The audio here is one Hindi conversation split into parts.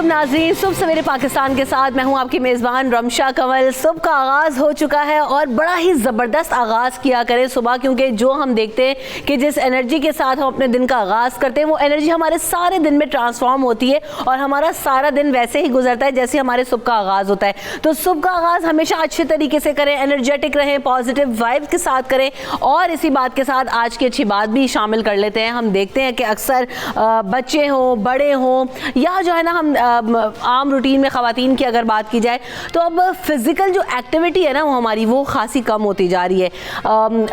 नाज़रीन, सुबह सवेरे पाकिस्तान के साथ मैं हूं आपकी मेज़बान रमशा कंवल। सुबह का आगाज़ हो चुका है और बड़ा ही ज़बरदस्त आगाज़ किया करें सुबह, क्योंकि जो हम देखते हैं कि जिस एनर्जी के साथ हम अपने दिन का आगाज़ करते हैं वो एनर्जी हमारे सारे दिन में ट्रांसफॉर्म होती है और हमारा सारा दिन वैसे ही गुजरता है जैसे हमारे सुबह का आगाज़ होता है। तो सुबह का आगाज़ हमेशा अच्छे तरीके से करें, एनर्जेटिक रहें, पॉजिटिव वाइब्स के साथ करें। और इसी बात के साथ आज की अच्छी बात भी शामिल कर लेते हैं। हम देखते हैं कि अक्सर बच्चे हों, बड़े हों, या जो है ना हम आम रूटीन में ख़वातीन की अगर बात की जाए तो अब फिज़िकल जो एक्टिविटी है ना वो हमारी वो खासी कम होती जा रही है।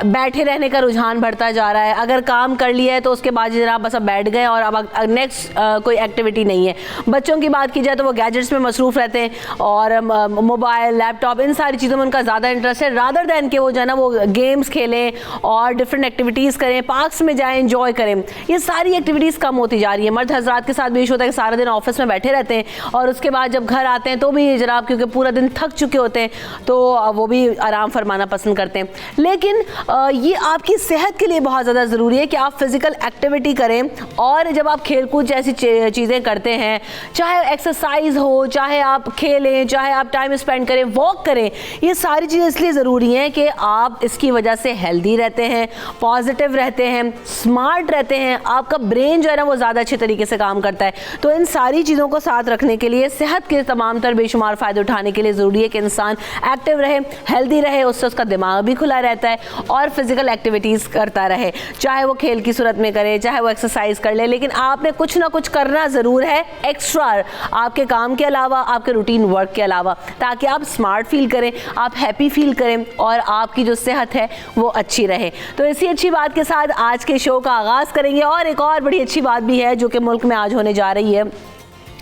बैठे रहने का रुझान बढ़ता जा रहा है। अगर काम कर लिया है तो उसके बाद जरा बस अब बैठ गए और अब नेक्स्ट कोई एक्टिविटी नहीं है। बच्चों की बात की जाए तो वो गैजेट्स में मसरूफ़ रहते हैं और मोबाइल, लैपटॉप, इन सारी चीज़ों में उनका ज़्यादा इंटरेस्ट है, रादर दैन के वो जो है ना वो गेम्स खेलें और डिफरेंट एक्टिविटीज़ करें, पार्क्स में जाएँ, इंजॉय करें। ये सारी एक्टिविटीज़ कम होती जा रही है। मर्द हज़रात के साथ भी होता है कि सारा दिन ऑफिस में बैठे रहते हैं और उसके बाद जब घर आते हैं तो भी जनाब क्योंकि पूरा दिन थक चुके होते हैं तो वो भी आराम फरमाना पसंद करते हैं। लेकिन ये आपकी सेहत के लिए बहुत ज़्यादा ज़रूरी है कि आप फिज़िकल एक्टिविटी करें। और जब आप खेलकूद जैसी चीज़ें करते हैं, चाहे एक्सरसाइज हो, चाहे आप खेलें, चाहे आप टाइम स्पेंड करें, वॉक करें, ये सारी चीज़ें इसलिए ज़रूरी हैं कि आप इसकी वजह से हेल्दी रहते हैं, पॉजिटिव रहते हैं, स्मार्ट रहते हैं, आपका ब्रेन जो है ना वो ज़्यादा अच्छे तरीके से काम करता है। तो इन सारी चीज़ों को साथ रखने के लिए, सेहत के तमाम तर बेशुमार फ़ायदे उठाने के लिए ज़रूरी है कि इंसान एक्टिव रहे, हेल्दी रहे, उससे उसका दिमाग भी खुला रहता है और फिज़िकल एक्टिविटीज़ करता रहे, चाहे वो खेल की सूरत में करे, चाहे वो एक्सरसाइज कर ले। लेकिन आपने कुछ ना कुछ करना ज़रूर है एक्स्ट्रा आपके काम के अलावा, आपके रूटीन वर्क के अलावा, ताकि आप स्मार्ट फील करें, आप हैप्पी फील करें और आपकी जो सेहत है वो अच्छी रहे। तो इसी अच्छी बात के साथ आज के शो का आगाज़ करेंगे। और एक और बड़ी अच्छी बात भी है जो कि मुल्क में आज होने जा रही है,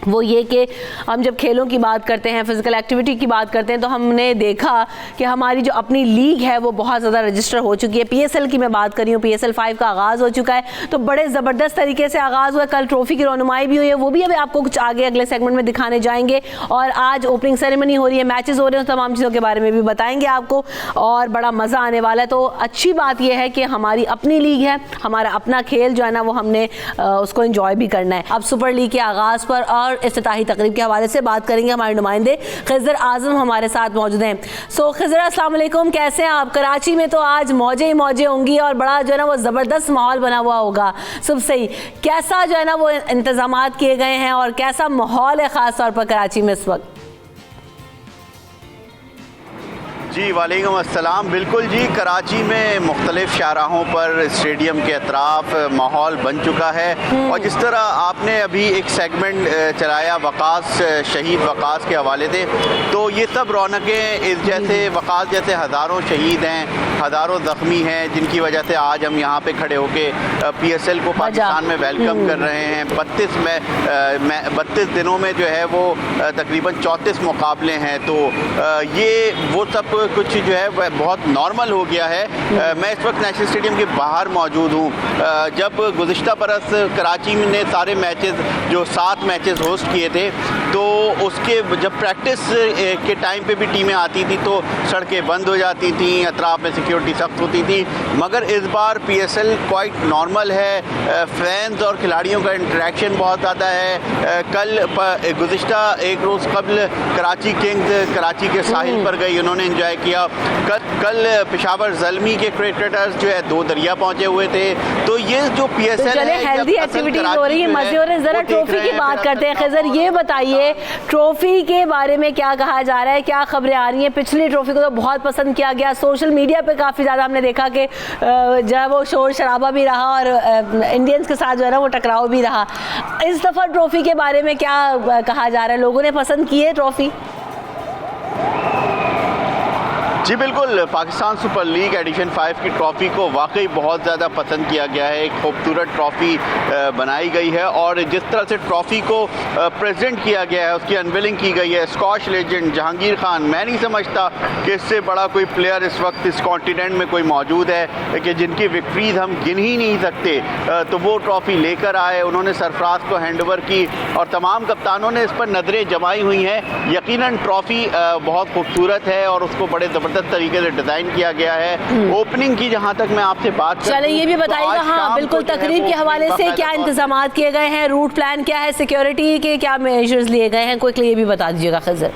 वो ये कि हम जब खेलों की बात करते हैं, फ़िज़िकल एक्टिविटी की बात करते हैं, तो हमने देखा कि हमारी जो अपनी लीग है वो बहुत ज़्यादा रजिस्टर हो चुकी है। PSL की मैं बात कर रही हूँ, PSL 5 का आगाज़ हो चुका है। तो बड़े ज़बरदस्त तरीके से आगाज़ हुआ। कल ट्रॉफ़ी की रौनुमाई भी हुई है, वो भी अभी आपको कुछ आगे अगले सेगमेंट में दिखाने जाएंगे। और आज ओपनिंग सेरेमनी हो रही है, मैचेस हो रहे हैं, तमाम चीज़ों के बारे में भी बताएंगे आपको और बड़ा मज़ा आने वाला है। तो अच्छी बात यह है कि हमारी अपनी लीग है, हमारा अपना खेल जो है ना वो हमने उसको इंजॉय भी करना है। अब सुपर लीग के आगाज़ पर और इफ्तिताही तकरीब के हवाले से बात करेंगे। हमारे नुमाइंदे खिज़र आज़म हमारे साथ मौजूद हैं। सो खिज़र, अस्सलाम वालेकुम, कैसे हैं आप? कराची में तो आज मौजें ही मौजें होंगी और बड़ा जो है ना वो ज़बरदस्त माहौल बना हुआ होगा सुबह से ही। कैसा जो है ना वो इंतज़ामात किए गए हैं और कैसा माहौल है ख़ास तौर पर कराची में इस वक्त? जी वालेकुम अस्सलाम। बिल्कुल जी, कराची में मुख्तलिफ़ शाहराहों पर स्टेडियम के अतराफ़ माहौल बन चुका है। और जिस तरह आपने अभी एक सेगमेंट चलाया वक़ास, शहीद वक़ास के हवाले से, तो ये सब रौनकें इस जैसे वक़ास जैसे हज़ारों शहीद हैं, हज़ारों ज़ख्मी हैं, जिनकी वजह से आज हम यहाँ पे खड़े होके PSL को पाकिस्तान में वेलकम कर रहे हैं। 32 दिनों में जो है वो तकरीबन 34 मुकाबले हैं। तो ये वो सब कुछ जो है वह बहुत नॉर्मल हो गया है। मैं इस वक्त नेशनल स्टेडियम के बाहर मौजूद हूँ। जब गुज़िश्ता बरस कराची ने सारे मैचेस जो 7 मैचेस होस्ट किए थे, तो उसके जब प्रैक्टिस के टाइम पे भी टीमें आती थी तो सड़कें बंद हो जाती थी, अतराफ़ में सिक्योरिटी सख्त होती थी। मगर इस बार PSL क्वाइट नॉर्मल है। फैंस और खिलाड़ियों का इंटरेक्शन बहुत ज़्यादा है। कल गुज़िश्ता एक रोज़ कबल कराची किंग्स कराची के साहिल पर गई, उन्होंने इंजॉय किया। कल पेशावर ज़ल्मी के क्रिकेटर्स जो है 2 दरिया पहुंचे हुए थे। तो ये जो PSL है, हेल्दी एक्टिविटीज हो रही है, मजे हो रहे हैं। जरा ट्रॉफी की बात करते हैं। खिज़र, ये बताइए ट्रॉफी के बारे में क्या कहा जा रहा है, क्या खबरें आ रही हैं? पिछली ट्रॉफी को तो बहुत पसंद किया गया, सोशल मीडिया पे काफ़ी ज़्यादा हमने देखा कि जो है वो शोर शराबा भी रहा और इंडियंस के साथ जो है ना वो टकराव भी रहा। इस दफ़ा ट्रॉफी के बारे में क्या कहा जा रहा है? लोगों ने पसंद की है ट्रॉफी? जी बिल्कुल, पाकिस्तान सुपर लीग एडिशन 5 की ट्रॉफ़ी को वाकई बहुत ज़्यादा पसंद किया गया है। एक खूबसूरत ट्रॉफ़ी बनाई गई है और जिस तरह से ट्रॉफ़ी को प्रेजेंट किया गया है, उसकी अनवीलिंग की गई है। स्कॉश लेजेंड जहांगीर खान, मैं नहीं समझता कि इससे बड़ा कोई प्लेयर इस वक्त इस कॉन्टिनेंट में कोई मौजूद है कि जिनकी विक्ट्रीज हम गिन ही नहीं सकते। तो वो ट्रॉफ़ी लेकर आए, उन्होंने सरफराज को हैंडओवर की और तमाम कप्तानों ने इस पर नज़रें जमाई हुई हैं। यकीनन ट्रॉफ़ी बहुत खूबसूरत है और उसको बड़े ज़बरदस्त तरीके से डिज़ाइन किया गया है। ओपनिंग की जहाँ तक मैं आपसे बात चलें, ये भी बताइएगा हाँ बिल्कुल, तकरीब के हवाले से क्या इंतजाम किए गए हैं, रूट प्लान क्या है, सिक्योरिटी के क्या मेजर्स लिए गए हैं, क्विकली ये भी बता दीजिएगा खिज़र।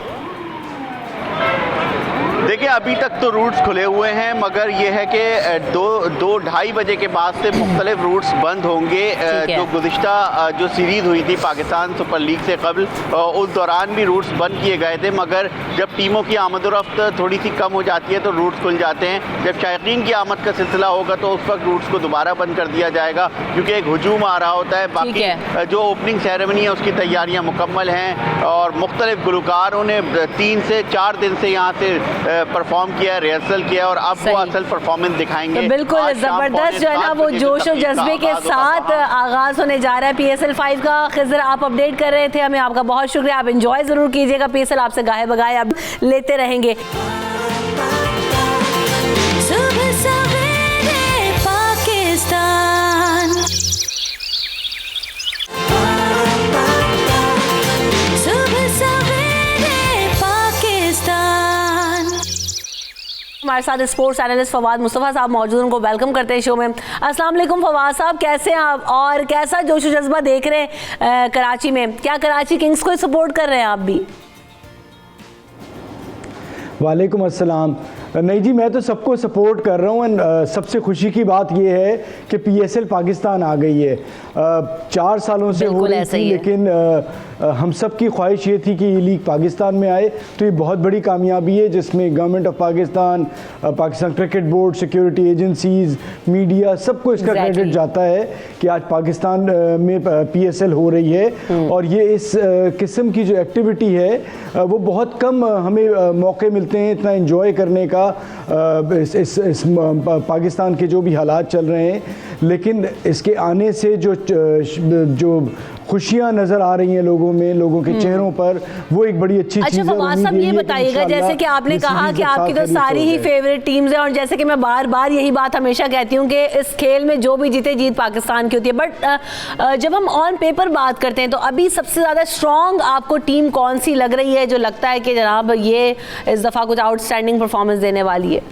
देखिए, अभी तक तो रूट्स खुले हुए हैं, मगर ये है कि 2-2:30 बजे के बाद से मुख्तलिफ रूट्स बंद होंगे। जो गुज़िश्ता जो सीरीज़ हुई थी पाकिस्तान सुपर लीग से कबल, उस दौरान भी रूट्स बंद किए गए थे, मगर जब टीमों की आमद-ओ-रफ्त थोड़ी सी कम हो जाती है तो रूट्स खुल जाते हैं। जब शायकीन की आमद का सिलसिला होगा तो उस वक्त रूट्स को दोबारा बंद कर दिया जाएगा, क्योंकि एक हुजूम आ रहा होता है। बाकी जो ओपनिंग सेरेमनी है उसकी तैयारियाँ मुकम्मल हैं और मुख्तलिफ गुलकारों ने 3 से 4 दिन से यहाँ से परफॉर्म किया, रिहर्सल किया और अब वो असल परफॉर्मेंस दिखाएंगे। तो बिल्कुल ज़बरदस्त जो है ना, वो जोश और जज्बे के साथ आगाज़ होने जा रहा है PSL 5 का। खिज़र, आप अपडेट कर रहे थे हमें, आपका बहुत शुक्रिया। आप एंजॉय ज़रूर कीजिएगा PSL, आपसे गाहे बगाए अब लेते रहेंगे। हमारे साथ स्पोर्ट्स एनालिस्ट फवाद मुस्तफ़ा साहब मौजूद, उनको वेलकम करते हैं शो में। अस्सलाम वालेकुम फवाद साहब, कैसे हैं आप और कैसा जोश जज्बा देख रहे हैं कराची में? क्या कराची किंग्स को सपोर्ट कर रहे हैं आप भी? वालेकुम अस्सलाम। नहीं जी, मैं तो सबको सपोर्ट कर रहा हूँ। सबसे खुशी की बात यह है कि PSL पाकिस्तान आ गई है। 4 सालों से हो रही थी, लेकिन हम सब की ख्वाहिश ये थी कि ये लीग पाकिस्तान में आए, तो ये बहुत बड़ी कामयाबी है जिसमें government of Pakistan, Pakistan cricket board, security agencies, media, सबको इसका क्रेडिट जाता है कि आज पाकिस्तान में PSL हो रही है। और ये इस किस्म की जो एक्टिविटी है वो बहुत कम हमें मौके मिलते हैं इतना एंजॉय करने का इस पाकिस्तान के जो भी हालात चल रहे हैं। लेकिन इसके आने से जो खुशियाँ नज़र आ रही हैं लोगों में, लोगों के चेहरों पर, वो एक बड़ी अच्छी चीज़ है। अच्छा फवाद साहब, ये बताइएगा, जैसे कि आपने कहा कि आपकी तो सारी ही फेवरेट टीम्स हैं और जैसे कि मैं बार बार यही बात हमेशा कहती हूँ कि इस खेल में जो भी जीते जीत पाकिस्तान की होती है, बट जब हम ऑन पेपर बात करते हैं तो अभी सबसे ज़्यादा स्ट्रॉन्ग आपको टीम कौन सी लग रही है जो लगता है कि जनाब ये इस दफ़ा कुछ आउटस्टैंडिंग परफॉर्मेंस देने वाली है?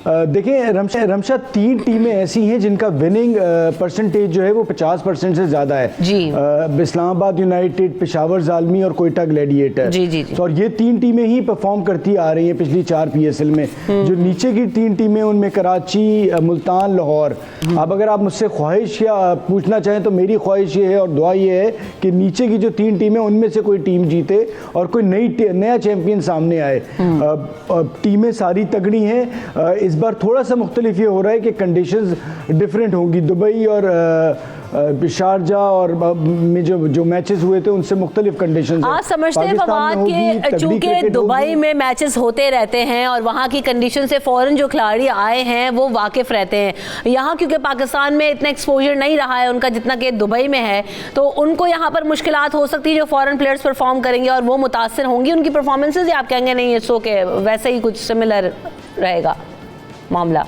देखिए रमशा, 3 टीमें ऐसी हैं जिनका विनिंग परसेंटेज जो है वो 50% से ज़्यादा है जी। इस्लामाबाद यूनाइटेड, पेशावर ज़ालमी और कोयटा ग्लैडिएटर जी। और ये 3 टीमें ही परफॉर्म करती आ रही हैं पिछली 4 PSL में। जो नीचे की 3 टीमें उनमें कराची, मुल्तान, लाहौर। अब अगर आप मुझसे ख्वाहिश या पूछना चाहें तो मेरी ख्वाहिश ये है और दुआ ये है कि नीचे की जो 3 टीमें उनमें से कोई टीम जीते और कोई नया चैंपियन सामने आए। टीमें सारी तगड़ी हैं। इस बार थोड़ा सा मुख्तलिफ ये हो रहा है कि कंडीशंस डिफरेंट होंगी। दुबई और शारजा और में जो मैचेस हुए थे उनसे मुख्तलिफ कंडीशंस हैं। आप समझते हैं फवाद कि चूंकि दुबई में मैचेस होते रहते हैं और वहाँ की कंडीशन से फ़ौरन जो खिलाड़ी आए हैं वो वाकिफ़ रहते हैं, यहाँ क्योंकि पाकिस्तान में इतना एक्सपोजर नहीं रहा है उनका जितना कि दुबई में है, तो उनको यहाँ पर मुश्किलात हो सकती है जो फ़ौरन प्लेयर्स परफॉर्म करेंगे और वो मुतासर होंगी उनकी परफॉर्मेंसेज, या आप कहेंगे नहीं इट्स ओके, वैसे ही कुछ सिमिलर रहेगा मामला?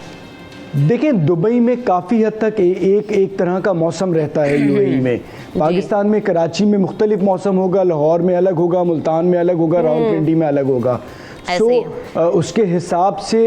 देखिए, दुबई में काफ़ी हद तक एक तरह का मौसम रहता है UAE में। पाकिस्तान में कराची में मुख्तलिफ मौसम होगा, लाहौर में अलग होगा, मुल्तान में अलग होगा, रावलपिंडी में अलग होगा। उसके हिसाब से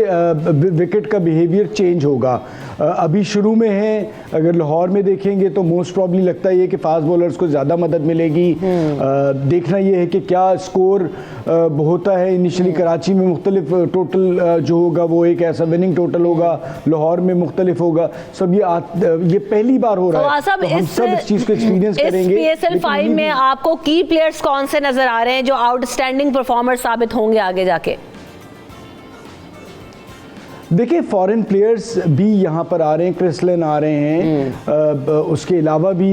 विकेट का बिहेवियर चेंज होगा। अभी शुरू में है, अगर लाहौर में देखेंगे तो मोस्ट प्रॉब्ली लगता है कि फास्ट बॉलर्स को ज़्यादा मदद मिलेगी। देखना ये है कि क्या स्कोर होता है। इनिशियली कराची में मुख्तलिफ टोटल जो होगा वो एक ऐसा विनिंग टोटल होगा, लाहौर में मुख्तलिफ होगा। सब ये पहली बार हो रहा है, तो हम सब इस चीज़ को एक्सपीरियंस करेंगे। PSL 5 में आपको की प्लेयर्स कौन से नज़र आ रहे हैं जो आउटस्टैंडिंग परफॉर्मर साबित होंगे आगे जाके? देखिए फॉरेन प्लेयर्स भी यहाँ पर आ रहे हैं, क्रिसलिन आ रहे हैं, उसके अलावा भी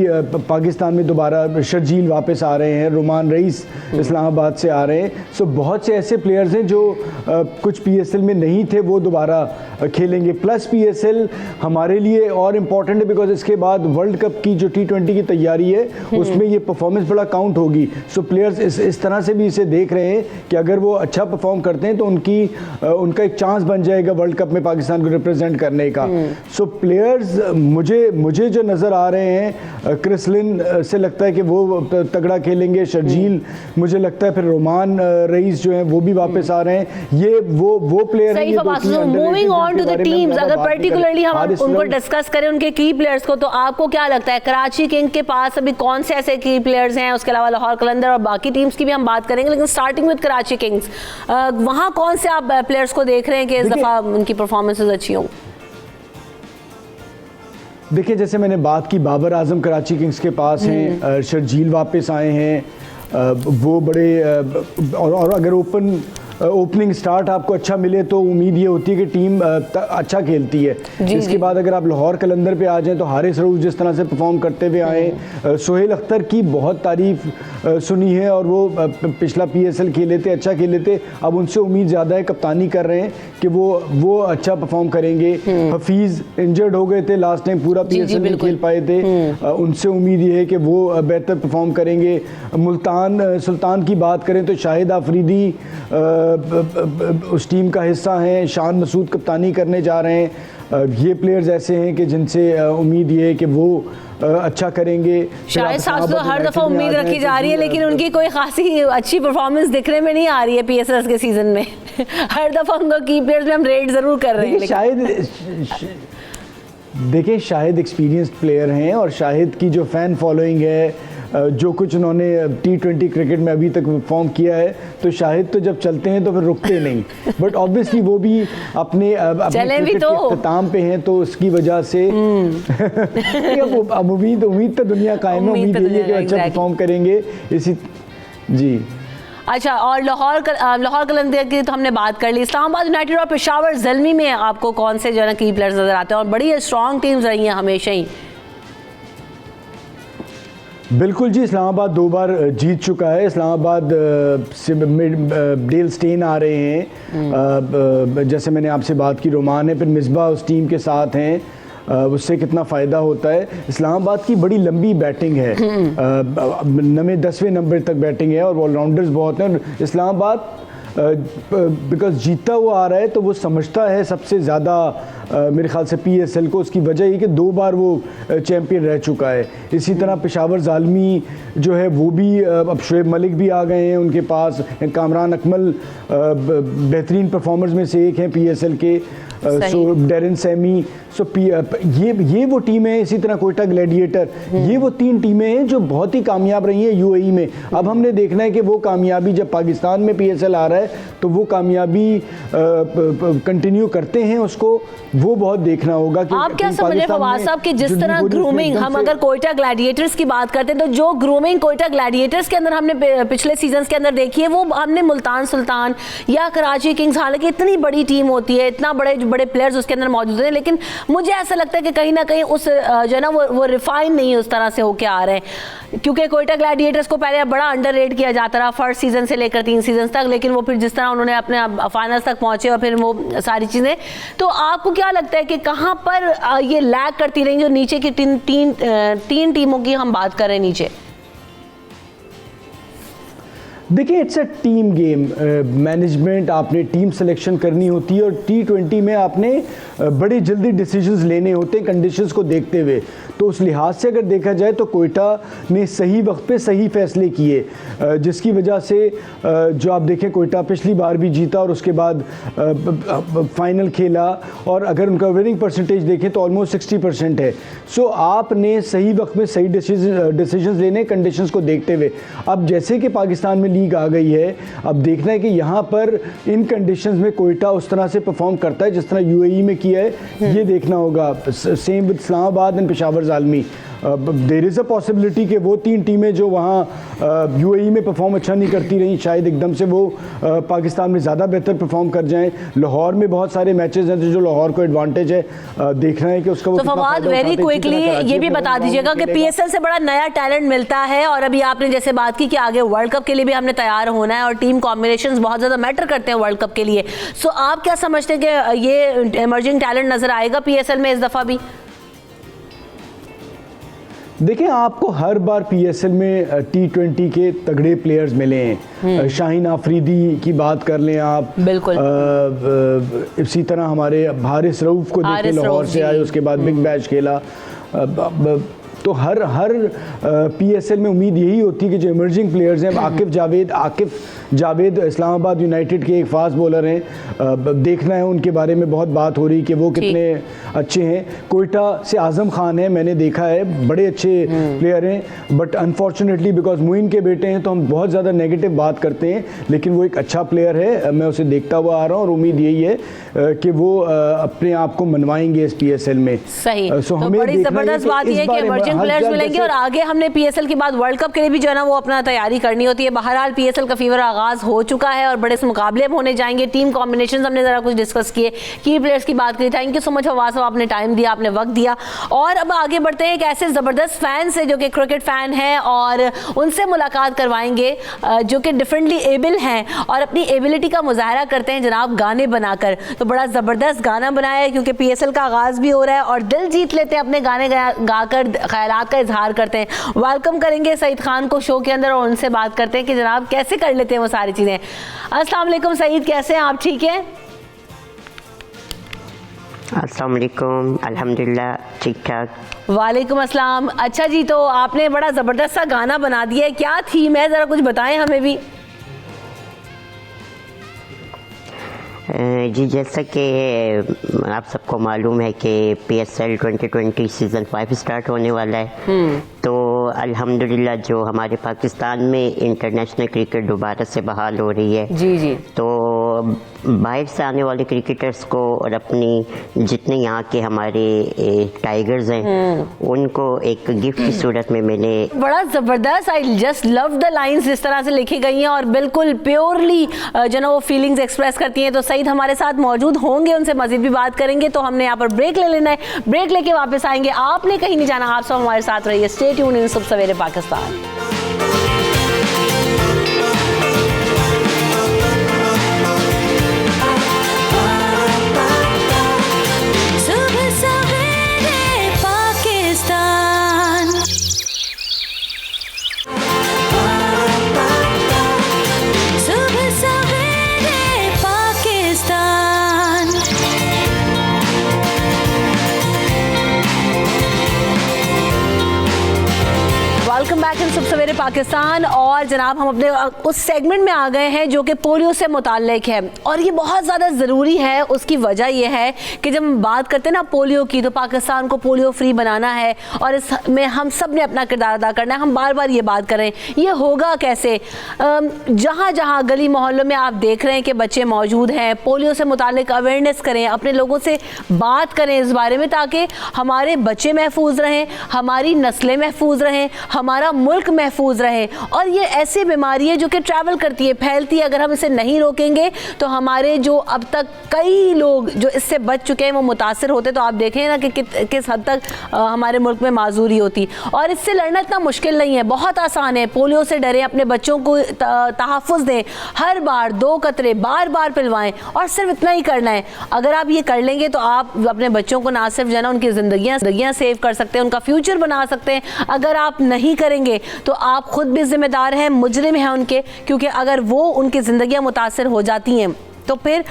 पाकिस्तान में दोबारा शर्जील वापस आ रहे हैं, रोमान रईस इस्लामाबाद से आ रहे हैं। सो बहुत से ऐसे प्लेयर्स हैं जो कुछ पीएसएल में नहीं थे, वो दोबारा खेलेंगे। प्लस पीएसएल हमारे लिए और इम्पॉर्टेंट है बिकॉज इसके बाद वर्ल्ड कप की जो T20 की तैयारी है उसमें ये परफॉर्मेंस बड़ा काउंट होगी। सो प्लेयर्स इस तरह से भी इसे देख रहे हैं कि अगर वो अच्छा परफॉर्म करते हैं तो उनका एक चांस बन जाएगा वर्ल्ड कप में पाकिस्तान को रिप्रेजेंट करने का। सो प्लेयर्स मुझे जो नज़र आ रहे हैं, क्रिसलिन से लगता है कि वो तगड़ा खेलेंगे, शर्जील मुझे लगता है, फिर रोमान रईस जो हैं वो भी वापस आ रहे हैं। ये वो प्लेयर हैं। Moving on to the teams, अगर पर्टिकुलरली हम उनको डिस्कस करें, उनके की प्लेयर्स को, तो आपको क्या लगता है कराची किंग के पास अभी कौन से ऐसे की प्लेयर्स हैं? उसके अलावा लाहौर कलंदर और बाकी टीम्स की भी हम बात करेंगे, लेकिन स्टार्टिंग विद कराची किंग्स, वहां कौन से आप प्लेयर्स को देख रहे हैं कि इस दफा उनकी परफॉर्मेंसेस अच्छी हों? देखिए जैसे मैंने बात की, बाबर आजम कराची किंग्स के पास हैं, शर्जील वापस आए हैं, वो बड़े और अगर ओपनिंग स्टार्ट आपको अच्छा मिले तो उम्मीद ये होती है कि टीम अच्छा खेलती है। इसके बाद अगर आप लाहौर कलंदर पे आ जाएं तो हारिस रऊफ जिस तरह से परफॉर्म करते हुए आए, सोहेल अख्तर की बहुत तारीफ सुनी है और वो पिछला पीएसएल खेले थे, अच्छा खेले थे। अब उनसे उम्मीद ज़्यादा है, कप्तानी कर रहे हैं कि वो अच्छा परफॉर्म करेंगे। हफीज़ इंजर्ड हो गए थे लास्ट टाइम, पूरा पीएसएल नहीं खेल पाए थे, उनसे उम्मीद ये है कि वो बेहतर परफॉर्म करेंगे। मुल्तान सुल्तान की बात करें तो शाहिद आफरीदी उस टीम का हिस्सा हैं, शान मसूद कप्तानी करने जा रहे हैं। ये प्लेयर्स ऐसे हैं कि जिनसे उम्मीद ये है कि वो अच्छा करेंगे। शाहिद साहब तो हर दफ़ा उम्मीद रखी जा रही है, लेकिन उनकी कोई खासी अच्छी परफॉर्मेंस दिखने में नहीं आ रही है पीएसएल के सीजन में। हर दफ़ा उनको की प्लेयर्स में हम रेट ज़रूर कर रहे हैं। देखिए शाहिद एक्सपीरियंस्ड प्लेयर हैं और शाहिद की जो फ़ैन फॉलोइंग है, जो कुछ उन्होंने T20 क्रिकेट में अभी तक परफॉर्म किया है, तो शाहिद तो जब चलते हैं तो फिर रुकते नहीं। बट ऑब्वियसली वो भी अपने क्रिकेट के इख्तिताम पे हैं, तो उसकी वजह से अब उम्मीद तो दुनिया कायम है, उम्मीद यही है कि अच्छा परफॉर्म करेंगे इसी। जी अच्छा, और लाहौर कलंदर की तो हमने बात कर ली। इस्लामाबाद यूनाइटेड और पेशावर ज़ल्मी में आपको कौन से जो है ना की प्लेयर्स नज़र आते हैं? और बड़ी स्ट्रॉन्ग टीम्स रही हैं हमेशा ही। बिल्कुल जी, इस्लामाबाद 2 बार जीत चुका है। इस्लामाबाद से डेल स्टेन आ रहे हैं, जैसे मैंने आपसे बात की, रोमान है, फिर मिसबा उस टीम के साथ हैं, उससे कितना फ़ायदा होता है। इस्लामाबाद की बड़ी लंबी बैटिंग है, 9वें-10वें नंबर तक बैटिंग है और ऑलराउंडर्स बहुत हैं। इस्लामाबाद बिकॉज जीता हुआ आ रहा है तो वो समझता है सबसे ज़्यादा मेरे ख्याल से पीएसएल को। उसकी वजह ये कि 2 बार वो चैम्पियन रह चुका है। इसी तरह पेशावर ज़ालमी जो है वो भी, अब शुएब मलिक भी आ गए हैं उनके पास, कामरान अकमल बेहतरीन परफॉर्मर्स में से एक हैं पीएसएल के, सो डेरिन सैमी, सो ये वो टीम है। इसी तरह कोयटा ग्लैडिएटर, ये वो 3 टीमें हैं जो बहुत ही कामयाब रही हैं यूएई में। अब हमने देखना है कि वो कामयाबी जब पाकिस्तान में पीएसएल आ रहा है तो वो कामयाबी कंटिन्यू करते हैं, उसको वो बहुत देखना होगा कि आप क्या समझ रहे हैं फवाद साहब कि जिस तरह ग्रूमिंग, हम अगर कोयटा ग्लैडिएटर्स की बात करते हैं तो जो ग्रूमिंग कोयटा ग्लैडिएटर्स के अंदर हमने पिछले सीजन्स के अंदर देखी है, वो हमने मुल्तान सुल्तान या कराची किंग्स, हालांकि इतनी बड़ी टीम होती है, इतना बड़े प्लेयर्स उसके अंदर मौजूद हैं, लेकिन मुझे ऐसा लगता है कि कहीं ना कहीं उस जो है ना वो रिफाइन नहीं उस तरह से होके आ रहे हैं। क्योंकि कोयटा ग्लैडिएटर्स को पहले बड़ा अंडररेट किया जाता रहा फर्स्ट सीजन से लेकर 3 सीजन तक, लेकिन वो फिर जिस तरह उन्होंने अपने फाइनल्स तक पहुंचे और फिर वो सारी चीज़ें, तो आपको क्या लगता है कि कहाँ पर ये लैग करती रही जो नीचे की 3 टीमों की हम बात कर रहे हैं नीचे? देखिए it's a team game, management, आपने टीम सिलेक्शन करनी होती है और T20 में आपने बड़ी जल्दी डिसीजंस लेने होते हैं कंडीशंस को देखते हुए। तो उस लिहाज से अगर देखा जाए तो कोयटा ने सही वक्त पे सही फैसले किए, जिसकी वजह से जो आप देखें कोयटा पिछली बार भी जीता और उसके बाद फाइनल खेला, और अगर उनका विनिंग परसेंटेज देखें तो ऑलमोस्ट 60% है। सो आपने सही वक्त में सही डिसीजंस लेने कंडीशंस को देखते हुए। अब जैसे कि पाकिस्तान में लीग आ गई है, अब देखना है कि यहाँ पर इन कंडीशंस में कोयटा उस तरह से परफॉर्म करता है जिस तरह यूएई में किया है, ये देखना होगा। Same with Islamabad and Peshawar Zalmi. There is a possibility कि वो 3 टीमें जो वहाँ यूएई में परफॉर्म अच्छा नहीं करती रहीं, शायद एकदम से वो पाकिस्तान में ज़्यादा बेहतर परफॉर्म कर जाएं। लाहौर में बहुत सारे मैचेस हैं जो लाहौर को एडवांटेज है, देखना है कि उसका वो कितना फवाद वेरी क्विकली ये भी बता दीजिएगा कि पीएसएल से बड़ा नया टैलेंट मिलता है, और अभी आपने जैसे बात की कि आगे वर्ल्ड कप के लिए भी हमने तैयार होना है और टीम कॉम्बिनेशंस बहुत ज़्यादा मैटर करते हैं वर्ल्ड कप के लिए। सो आप क्या समझते हैं कि ये इमर्जिंग टैलेंट नजर आएगा पीएसएल में इस दफ़ा भी? देखिए, आपको हर बार पीएसएल में T20 के तगड़े प्लेयर्स मिले हैं। शाहीन आफरीदी की बात कर लें आप, बिल्कुल। इसी तरह हमारे हारिस रऊफ को देखें, लाहौर से आए, उसके बाद बिग बैश खेला। तो हर पीएसएल में उम्मीद यही होती है कि जो इमर्जिंग प्लेयर्स हैं, आकिफ जावेद इस्लामाबाद यूनाइटेड के एक फास्ट बॉलर हैं, देखना है उनके बारे में बहुत बात हो रही कि वो कितने अच्छे हैं। कोयटा से आजम खान है, मैंने देखा है, बड़े अच्छे प्लेयर हैं, बट अनफॉर्चुनेटली बिकॉज मुइन के बेटे हैं तो हम बहुत ज़्यादा नेगेटिव बात करते हैं, लेकिन वो एक अच्छा प्लेयर है, मैं उसे देखता हुआ आ रहा हूँ और उम्मीद यही है कि वो अपने आप को मनवाएंगे इस पीएसएल में। सही। तो बड़ी ज़बरदस्त बात यह है कि इमर्जिंग प्लेयर्स मिलेंगे और आगे हमने पीएसएल के बाद वर्ल्ड कप के लिए भी जो है ना वो अपना तैयारी करनी होती है। बहरहाल पीएसएल का फीवर आगाज हो चुका है और बड़े से मुकाबले होने जाएंगे। टीम कॉम्बिनेशन हमने जरा कुछ डिस्कस किए, की प्लेयर्स की बात करी। Thank you so much Fawad साहब, आपने टाइम दिया, आपने वक्त दिया। और अब आगे बढ़ते हैं, एक ऐसे ज़बरदस्त फैन से जो कि क्रिकेट फ़ैन हैं और उनसे मुलाकात करवाएंगे जो कि डिफरेंटली एबल हैं और अपनी एबिलिटी का मुजाहरा करते हैं जनाब गाने बनाकर। तो बड़ा ज़बरदस्त गाना बनाया है क्योंकि पीएसएल का आगाज़ भी हो रहा है और दिल जीत लेते हैं, अपने गाने गाकर ख्यालात का इजहार करते हैं। वेलकम करेंगे सईद खान को शो के अंदर और उनसे बात करते हैं कि जनाब कैसे कर लेते हैं वो सारी चीज़ें। अस्सलाम वालेकुम सईद, कैसे हैं आप? ठीक है, अस्सलाम वालेकुम, अल्हम्दुलिल्लाह ठीक ठाक। वालेकुम अस्सलाम। अच्छा जी, तो आपने बड़ा ज़बरदस्त सा गाना बना दिया है, क्या थीम है, ज़रा कुछ बताएं हमें भी। जी, जैसा कि आप सबको मालूम है कि पीएसएल 2020 सीज़न 5 स्टार्ट होने वाला है, तो अल्हम्दुलिल्लाह जो हमारे पाकिस्तान में इंटरनेशनल क्रिकेट दोबारा से बहाल हो रही है। जी जी। तो बाहर से आने वाले क्रिकेटर्स को और अपनी जितने यहाँ के हमारे टाइगर्स हैं उनको एक गिफ्ट की सूरत में मैंने बड़ा ज़बरदस्त, I just love the lines जिस तरह से लिखी गई हैं और बिल्कुल प्योरली जो ना वो फीलिंग्स एक्सप्रेस करती हैं। तो सईद हमारे साथ मौजूद होंगे, उनसे मजीद भी बात करेंगे। तो हमने यहाँ पर ब्रेक ले लेना है, ब्रेक लेके वापस आएंगे। आपने कहीं नहीं जाना, आप सब हमारे साथ रहिए। स्टे ट्यून्ड इन सुबह सवेरे पाकिस्तान। वेलकम बैक इन सुबह सवेरे पाकिस्तान। और जनाब हम अपने उस सेगमेंट में आ गए हैं जो कि पोलियो से मुताल्लिक है और ये बहुत ज़्यादा ज़रूरी है। उसकी वजह यह है कि जब हम बात करते हैं ना पोलियो की, तो पाकिस्तान को पोलियो फ्री बनाना है और इसमें हम सब ने अपना किरदार अदा करना है। हम बार बार ये बात कर रहे हैं, ये होगा कैसे? जहाँ जहाँ गली मोहल्लों में आप देख रहे हैं कि बच्चे मौजूद हैं, पोलियो से मुताल्लिक अवेयरनेस करें, अपने लोगों से बात करें इस बारे में, ताकि हमारे बच्चे महफूज रहें, हमारी नस्लें महफूज रहें, हमारा मुल्क महफूज रहे। और ये ऐसी बीमारी है जो कि ट्रैवल करती है, फैलती है। अगर हम इसे नहीं रोकेंगे तो हमारे जो अब तक कई लोग जो इससे बच चुके हैं वो मुतासर होते। तो आप देखें ना कि किस हद तक हमारे मुल्क में माजूरी होती। और इससे लड़ना इतना मुश्किल नहीं है, बहुत आसान है। पोलियो से डरें, अपने बच्चों को तहफ़्फ़ुज़ दें, हर बार 2 कतरे बार बार पिलवाएं और सिर्फ इतना ही करना है। अगर आप ये कर लेंगे तो आप अपने बच्चों को ना सिर्फ जाना उनकी ज़िंदगियाँ सेव कर सकते हैं, उनका फ्यूचर बना सकते हैं। अगर आप नहीं करेंगे तो आप खुद भी जिम्मेदार हैं, मुजरिम हैं उनके, क्योंकि अगर वो उनकी ज़िंदगियाँ मुतासर हो जाती हैं तो फिर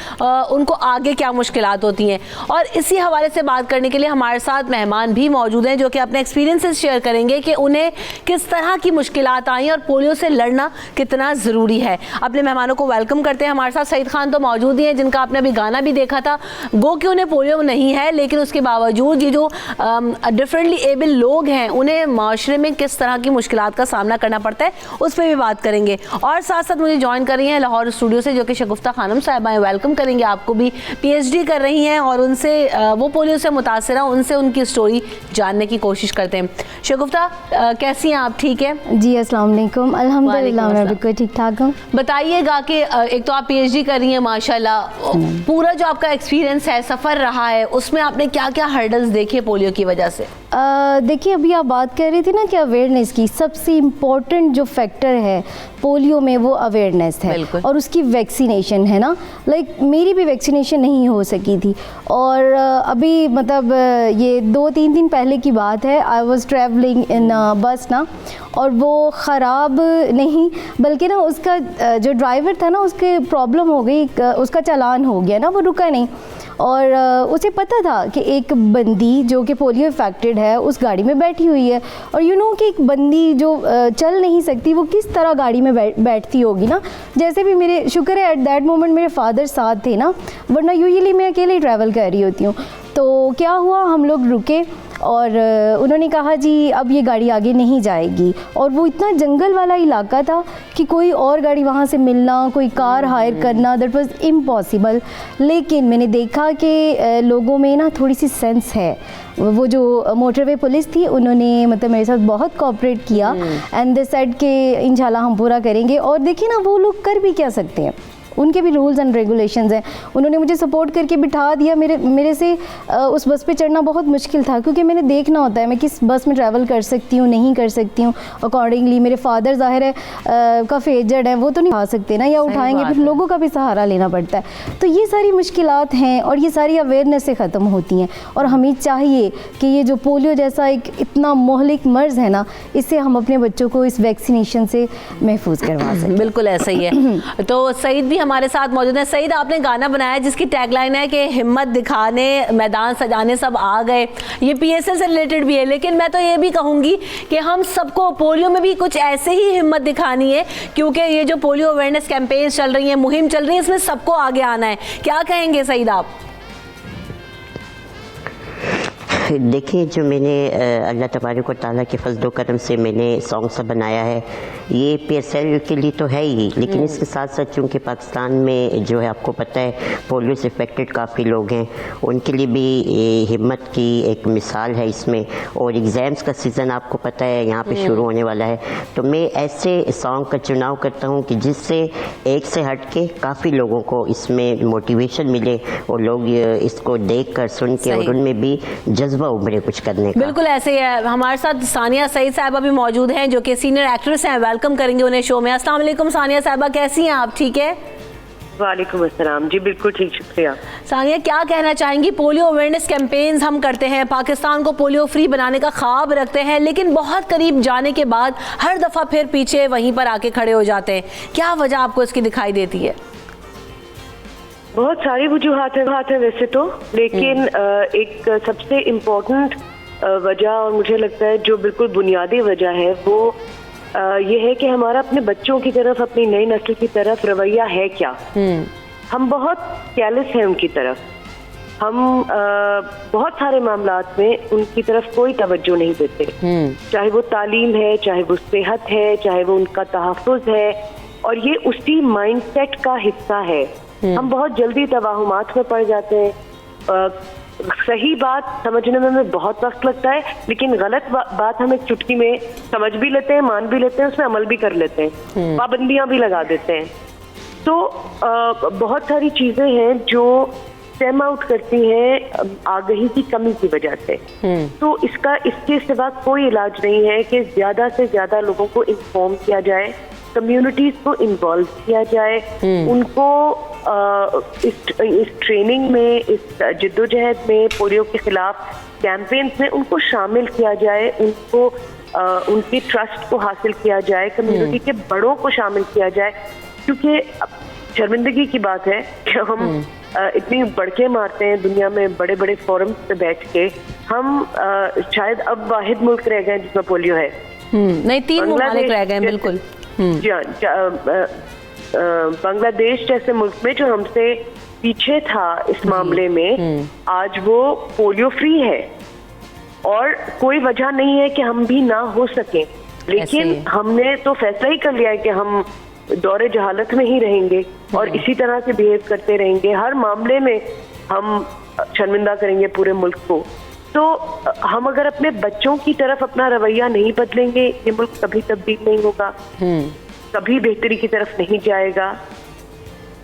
उनको आगे क्या मुश्किलात होती हैं। और इसी हवाले से बात करने के लिए हमारे साथ मेहमान भी मौजूद हैं जो कि अपने एक्सपीरियंसेस शेयर करेंगे कि उन्हें किस तरह की मुश्किलात आई और पोलियो से लड़ना कितना ज़रूरी है। अपने मेहमानों को वेलकम करते हैं। हमारे साथ सईद खान तो मौजूद ही हैं जिनका आपने अभी गाना भी देखा था। गो कि उन्हें पोलियो नहीं है, लेकिन उसके बावजूद ये जो डिफरेंटली एबल लोग हैं उन्हें माशरे में किस तरह की मुश्किलात का सामना करना पड़ता है, उस पर भी बात करेंगे। और साथ साथ मुझे ज्वाइन कर रही हैं लाहौर स्टूडियो से जो कि शगुफ्ता खानम साहब साहब आए, वेलकम करेंगे आपको भी। पीएचडी कर रही हैं और उनसे वो पोलियो से मुतासरा, उनसे उनकी स्टोरी जानने की कोशिश करते हैं। शगुफ्ता कैसी हैं आप, ठीक है? जी अस्सलाम वालेकुम, अल्हम्दुलिल्लाह मैं बिल्कुल ठीक ठाक हूँ। बताइएगा कि एक तो आप पीएचडी कर रही हैं माशाल्लाह, पूरा जो आपका एक्सपीरियंस है, सफ़र रहा है, उसमें आपने क्या क्या हर्डल्स देखे पोलियो की वजह से? देखिए अभी आप बात कर रही थी ना कि अवेयरनेस की, सबसे इम्पोर्टेंट जो फैक्टर है पोलियो में वो अवेयरनेस है और उसकी वैक्सीनेशन है ना। लाइक मेरी भी वैक्सीनेशन नहीं हो सकी थी और अभी मतलब ये 2-3 दिन पहले की बात है, आई वॉज ट्रैवलिंग इन बस ना, और वो ख़राब नहीं बल्कि ना उसका जो ड्राइवर था ना उसके प्रॉब्लम हो गई, उसका चालान हो गया ना, वो रुका नहीं और उसे पता था कि एक बंदी जो कि पोलियो इफेक्टेड है उस गाड़ी में बैठी हुई है और यू नो कि एक बंदी जो चल नहीं सकती वो किस तरह गाड़ी में बैठती होगी ना। जैसे भी मेरे शुक्र है एट दैट मोमेंट मेरे फादर साथ थे ना, वरना यूजुअली मैं अकेले ही ट्रैवल कर रही होती हूँ। तो क्या हुआ, हम लोग रुके और उन्होंने कहा जी अब ये गाड़ी आगे नहीं जाएगी, और वो इतना जंगल वाला इलाका था कि कोई और गाड़ी वहाँ से मिलना, कोई कार हायर करना, दैट वाज इम्पॉसिबल। लेकिन मैंने देखा कि लोगों में ना थोड़ी सी सेंस है। वो जो मोटरवे पुलिस थी उन्होंने मतलब मेरे साथ बहुत कोऑपरेट किया एंड दे सेड कि इंशाल्लाह हम पूरा करेंगे। और देखिए ना वो लोग कर भी क्या सकते हैं, उनके भी रूल्स एंड रेगुलेशंस हैं। उन्होंने मुझे सपोर्ट करके बिठा दिया। मेरे से उस बस पे चढ़ना बहुत मुश्किल था क्योंकि मैंने देखना होता है मैं किस बस में ट्रैवल कर सकती हूँ, नहीं कर सकती हूँ। अकॉर्डिंगली मेरे फादर ज़ाहिर है काफ़ी एजड हैं, वो तो नहीं उठा सकते ना, या उठाएंगे फिर लोगों का भी सहारा लेना पड़ता है। तो ये सारी मुश्किलात हैं और ये सारी अवेयरनेस से ख़त्म होती हैं। और हमें चाहिए कि ये जो पोलियो जैसा एक इतना मोहलिक मर्ज़ है ना, इससे हम अपने बच्चों को इस वैक्सीनेशन से महफूज करवा सकें। बिल्कुल ऐसा ही है। तो सईद भी हमारे साथ मौजूद है। सईद, आपने गाना बनाया जिसकी टैगलाइन है कि हिम्मत दिखाने मैदान सजाने सब आ गए। ये पीएसएल से रिलेटेड भी है, लेकिन मैं तो ये भी कहूँगी कि हम सबको पोलियो में भी कुछ ऐसे ही हिम्मत दिखानी है, क्योंकि ये जो पोलियो अवेयरनेस कैंपेन चल रही है, मुहिम चल रही है, इसमें सबको आगे आना है। क्या कहेंगे सईद आप? देखिए, जो मैंने अल्लाह तबारक व तआला के फज़ल व करम से मैंने सॉन्ग सा बनाया है, ये पीएसएल के लिए तो है ही, लेकिन इसके साथ साथ चूँकि पाकिस्तान में जो है आपको पता है पोलियो से इफेक्टेड काफ़ी लोग हैं, उनके लिए भी हिम्मत की एक मिसाल है इसमें। और एग्ज़ाम्स का सीज़न आपको पता है यहाँ पे शुरू होने वाला है, तो मैं ऐसे सॉन्ग का चुनाव करता हूँ कि जिससे एक से हट के काफ़ी लोगों को इसमें मोटिवेशन मिले और लोग इसको देख कर सुन के और उनमें भी जज्बा उभरे कुछ करने का। बिल्कुल ऐसे ही है। हमारे साथ सानिया सईद साहिबा भी मौजूद हैं जो कि सीनियर एक्ट्रेस हैं। वेलकम करेंगे उन्हें शो में। अस्सलाम वालेकुम सानिया साहिबा, कैसी हैं आप, ठीक है? वालेकुम अस्सलाम, जी बिल्कुल ठीक, शुक्रिया। सानिया, क्या कहना चाहेंगी? पोलियो अवेयरनेस कैंपेन्स हम करते हैं, पाकिस्तान को पोलियो फ्री बनाने का ख्वाब रखते हैं, लेकिन बहुत करीब जाने के बाद हर दफ़ा फिर पीछे वहीं पर आके खड़े हो जाते हैं। क्या वजह आपको इसकी दिखाई देती है? बहुत सारी वजूहात है वैसे तो, लेकिन एक सबसे इम्पोर्टेंट वजह और मुझे लगता है जो बिल्कुल बुनियादी वजह है वो ये है कि हमारा अपने बच्चों की तरफ, अपनी नई नस्ल की तरफ रवैया है क्या। हम बहुत केयरलेस हैं उनकी तरफ। हम बहुत सारे मामलात में उनकी तरफ कोई तवज्जो नहीं देते, चाहे वो तालीम है, चाहे वो सेहत है, चाहे वो उनका तहफ़्फ़ुज़ है, और ये उसी माइंडसेट का हिस्सा है। हम बहुत जल्दी तवाहुमात में पड़ जाते हैं। सही बात समझने में हमें बहुत वक्त लगता है, लेकिन गलत बात हम एक चुटकी में समझ भी लेते हैं, मान भी लेते हैं, उसमें अमल भी कर लेते हैं, पाबंदियां भी लगा देते हैं। तो बहुत सारी चीजें हैं जो स्टेम आउट करती हैं आगाही की कमी की वजह से। तो इसके सिवा कोई इलाज नहीं है कि ज्यादा से ज्यादा लोगों को इन्फॉर्म किया जाए, कम्युनिटीज को इन्वॉल्व किया जाए, उनको इस ट्रेनिंग में, इस जिद्दोजहद में, पोलियो के खिलाफ कैंपेन्स में उनको शामिल किया जाए, उनको उनके ट्रस्ट को हासिल किया जाए, कम्युनिटी के बड़ों को शामिल किया जाए। क्योंकि शर्मिंदगी की बात है कि हम इतनी बड़के मारते हैं दुनिया में, बड़े बड़े फोरम्स पे बैठ के, हम शायद अब वाहिद मुल्क रह गए जिसमें पोलियो है। नहीं, 3 मुल्क रह गए। बिल्कुल जी हाँ, बांग्लादेश जैसे मुल्क में जो हमसे पीछे था इस मामले में, आज वो पोलियो फ्री है और कोई वजह नहीं है कि हम भी ना हो सके। लेकिन हमने तो फैसला ही कर लिया है कि हम दौरे जहालत में ही रहेंगे और इसी तरह से बिहेव करते रहेंगे, हर मामले में हम शर्मिंदा करेंगे पूरे मुल्क को। तो हम अगर अपने बच्चों की तरफ अपना रवैया नहीं बदलेंगे, ये मुल्क कभी तब्दील नहीं होगा, कभी बेहतरी की तरफ नहीं जाएगा।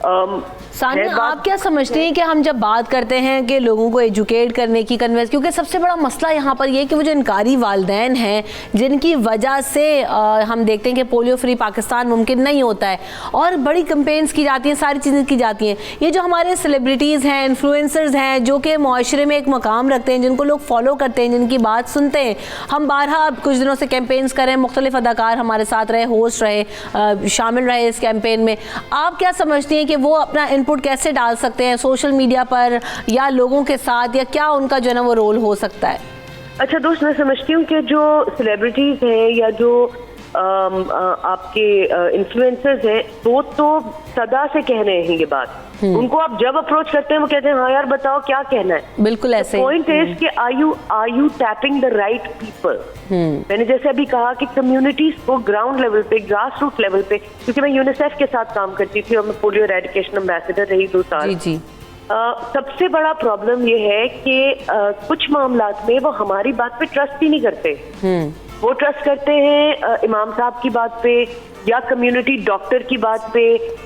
सानिया, आप क्या समझते हैं कि हम जब बात करते हैं कि लोगों को एजुकेट करने की, कन्वेंस, क्योंकि सबसे बड़ा मसला यहाँ पर ये कि वो जो इनकारी वालिदैन हैं जिनकी वजह से हम देखते हैं कि पोलियो फ्री पाकिस्तान मुमकिन नहीं होता है और बड़ी कैंपेन्स की जाती हैं, सारी चीज़ें की जाती हैं। ये जो हमारे सेलिब्रिटीज़ हैं, इन्फ्लुएंसर्स हैं, जो कि माशरे में एक मकाम रखते हैं, जिनको लोग फॉलो करते हैं, जिनकी बात सुनते हैं, हम बारहा कुछ दिनों से कैंपेन्स करें, मुख्तलिफ अदाकार हमारे साथ रहे, होस्ट रहे, शामिल रहे इस कैंपेन में। आप क्या समझती हैं कि वो अपना इनपुट कैसे डाल सकते हैं सोशल मीडिया पर या लोगों के साथ, या क्या उनका जो है ना वो रोल हो सकता है? अच्छा दोस्त, मैं समझती हूँ कि जो सेलिब्रिटीज हैं या जो आपके इन्फ्लुएंसर्स हैं वो तो सदा से कह रहे हैं ये बात। उनको आप जब अप्रोच करते हैं वो कहते हैं हाँ यार बताओ क्या कहना है। बिल्कुल ऐसे। पॉइंट इज कि are you tapping the right people. मैंने जैसे अभी कहा कि कम्युनिटीज को ग्राउंड लेवल पे, ग्रास रूट लेवल पे, क्योंकि मैं यूनिसेफ के साथ काम करती थी और मैं पोलियो एरेडिकेशन एम्बेसडर रही 2 साल। जी। सबसे बड़ा प्रॉब्लम ये है कि कुछ मामलात में वो हमारी बात पे ट्रस्ट ही नहीं करते। वो ट्रस्ट करते हैं इमाम साहब की बात पे या कम्युनिटी डॉक्टर की बात पे,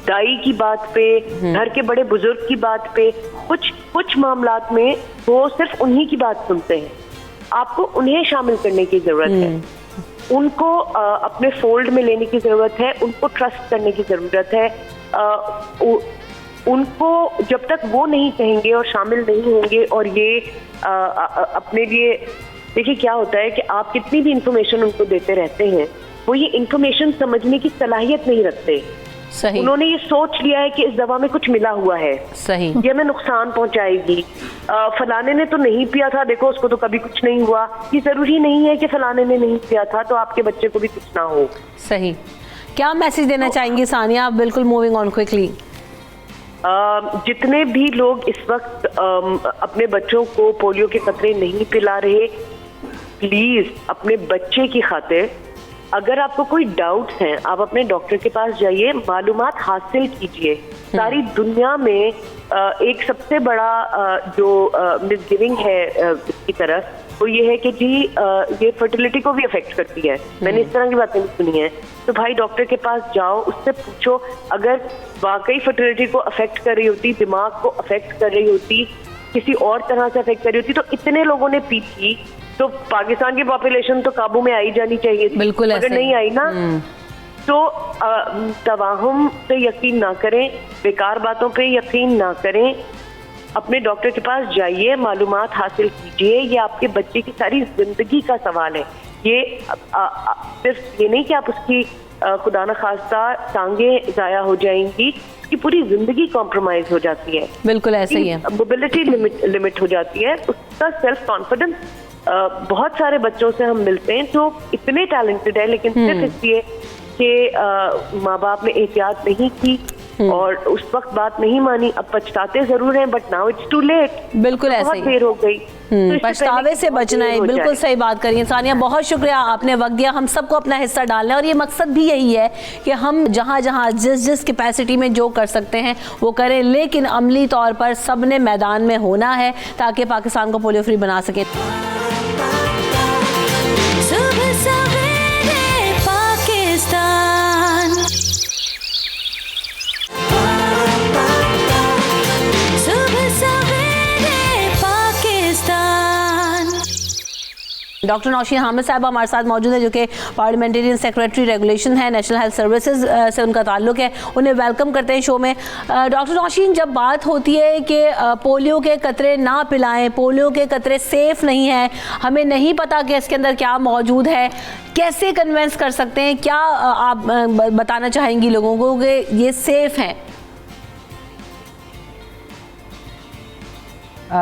दाई की बात पे, घर के बड़े बुजुर्ग की बात पे। कुछ मामलात में वो सिर्फ उन्हीं की बात सुनते हैं। आपको उन्हें शामिल करने की जरूरत है, उनको अपने फोल्ड में लेने की जरूरत है, उनको ट्रस्ट करने की जरूरत है। उनको जब तक वो नहीं कहेंगे और शामिल नहीं होंगे और ये अपने लिए, देखिए क्या होता है कि आप कितनी भी इंफॉर्मेशन उनको देते रहते हैं, वो ये इंफॉर्मेशन समझने की सलाहियत नहीं रखते। सही। उन्होंने ये सोच लिया है कि इस दवा में कुछ मिला हुआ है, सही, ये हमें नुकसान पहुंचाएगी, फलाने ने तो नहीं पिया था, देखो उसको तो कभी कुछ नहीं हुआ। ये जरूरी नहीं है कि फलाने ने नहीं पिया था तो आपके बच्चे को भी कुछ ना हो। सही। क्या मैसेज देना चाहेंगी सानिया? बिल्कुल, मूविंग ऑन क्विकली। जितने भी लोग इस वक्त अपने बच्चों को पोलियो के कतरे नहीं पिला रहे, प्लीज अपने बच्चे की खातिर अगर आपको कोई डाउट्स हैं आप अपने डॉक्टर के पास जाइए, मालूमात हासिल कीजिए। सारी दुनिया में एक सबसे बड़ा जो मिसगिविंग है इसकी तरफ, वो ये है कि जी ये फर्टिलिटी को भी अफेक्ट करती है। मैंने इस तरह की बातें भी सुनी है। तो भाई डॉक्टर के पास जाओ, उससे पूछो अगर वाकई फर्टिलिटी को अफेक्ट कर रही होती, दिमाग को अफेक्ट कर रही होती, किसी और तरह से अफेक्ट कर रही होती, तो इतने लोगों ने पी थी तो पाकिस्तान की पॉपुलेशन तो काबू में आई जानी चाहिए थी। बिल्कुल अगर नहीं आई ना तो तवाहुम से यकीन ना करें, बेकार बातों पे यकीन ना करें, अपने डॉक्टर के पास जाइए, मालूमात हासिल कीजिए। ये आपके बच्चे की सारी जिंदगी का सवाल है। ये सिर्फ ये नहीं कि आप उसकी खुदा न खास्ता टांगें जाया हो जाएंगी, उसकी पूरी जिंदगी कॉम्प्रोमाइज हो जाती है। बिल्कुल ऐसे ही है। मोबिलिटी लिमिट हो जाती है, उसका सेल्फ कॉन्फिडेंस। बहुत सारे बच्चों से हम मिलते हैं जो इतने टैलेंटेड है लेकिन सिर्फ इसलिए कि माँ बाप ने एहतियात नहीं की और उस वक्त बात नहीं मानी, अब पछताते जरूर हैं but now it's too late. बिल्कुल ऐसे बहुत ही। देर हो गई। तो पछतावे से बचना है। बिल्कुल सही बात करिए सानिया, बहुत शुक्रिया, आपने वक्त दिया। हम सबको अपना हिस्सा डालना है और ये मकसद भी यही है कि हम जहाँ जहाँ जिस कैपेसिटी में जो कर सकते हैं वो करें, लेकिन अमली तौर पर सब ने मैदान में होना है ताकि पाकिस्तान को पोलियो फ्री बना सकें। डॉक्टर नौशीन हामिद साहब हमारे साथ मौजूद है, जो कि पार्लियामेंटेरियन सेक्रेटरी रेगुलेशन है, नेशनल हेल्थ सर्विसेज से उनका ताल्लुक है। उन्हें वेलकम करते हैं शो में। डॉक्टर नौशीन, जब बात होती है कि पोलियो के कतरे ना पिलाएं, पोलियो के कतरे सेफ़ नहीं हैं, हमें नहीं पता कि इसके अंदर क्या मौजूद है, कैसे कन्वेंस कर सकते हैं? क्या आप बताना चाहेंगी लोगों को कि ये सेफ़ हैं?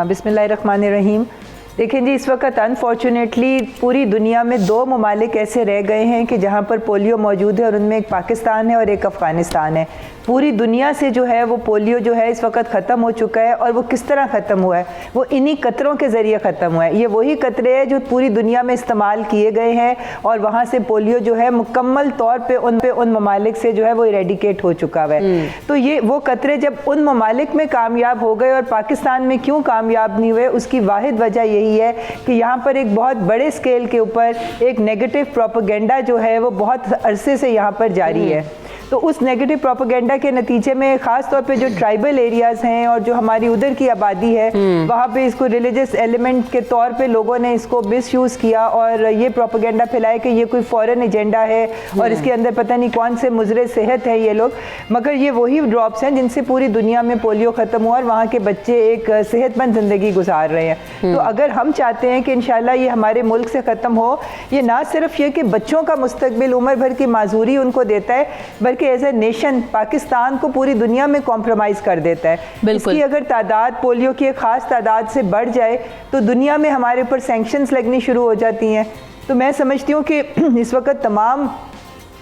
बिस्मिल्लाहिर्रहमानिर्रहीम। देखें जी, इस वक्त अनफॉर्चुनेटली पूरी दुनिया में 2 ममालिक ऐसे रह गए हैं कि जहाँ पर पोलियो मौजूद है और उनमें एक पाकिस्तान है और एक अफ़गानिस्तान है। पूरी दुनिया से जो है वो पोलियो जो है इस वक्त ख़त्म हो चुका है। और वो किस तरह ख़त्म हुआ है? वो इन्हीं कतरों के ज़रिए ख़त्म हुआ है। ये वही कतरे हैं जो पूरी दुनिया में इस्तेमाल किए गए हैं और वहाँ से पोलियो जो है मुकम्मल तौर पे उन ममालिक से जो है वो इरेडिकेट हो चुका है। तो ये वो कतरे जब उन ममालिक में कामयाब हो गए और पाकिस्तान में क्यों कामयाब नहीं हुए, उसकी वाहिद वजह यही है कि यहाँ पर एक बहुत बड़े स्केल के ऊपर एक नेगेटिव प्रोपेगेंडा जो है वो बहुत अरसे से यहाँ पर जारी है। तो उस नेगेटिव प्रोपेगेंडा के नतीजे में ख़ास तौर पे जो ट्राइबल एरियाज़ हैं और जो हमारी उधर की आबादी है वहाँ पे इसको रिलीजियस एलिमेंट के तौर पे लोगों ने इसको मिसयूज़ किया और ये प्रोपेगेंडा फैलाया कि ये कोई फॉरेन एजेंडा है और इसके अंदर पता नहीं कौन से मुजरे सेहत है ये लोग। मगर ये वही ड्रॉप्स हैं जिनसे पूरी दुनिया में पोलियो ख़त्म हुआ और वहाँ के बच्चे एक सेहतमंद ज़िंदगी गुजार रहे हैं। तो अगर हम चाहते हैं कि इंशाल्लाह ये हमारे मुल्क से ख़त्म हो, ये ना सिर्फ ये कि बच्चों का मुस्तकबिल उम्र भर की माजूरी उनको देता है, बल्कि एज ए नेशन पाकिस्तान को पूरी दुनिया में कॉम्प्रोमाइज़ कर देता है। इसकी अगर तादाद पोलियो की एक ख़ास तादाद से बढ़ जाए तो दुनिया में हमारे ऊपर सैंक्शंस लगनी शुरू हो जाती हैं। तो मैं समझती हूँ कि इस वक्त तमाम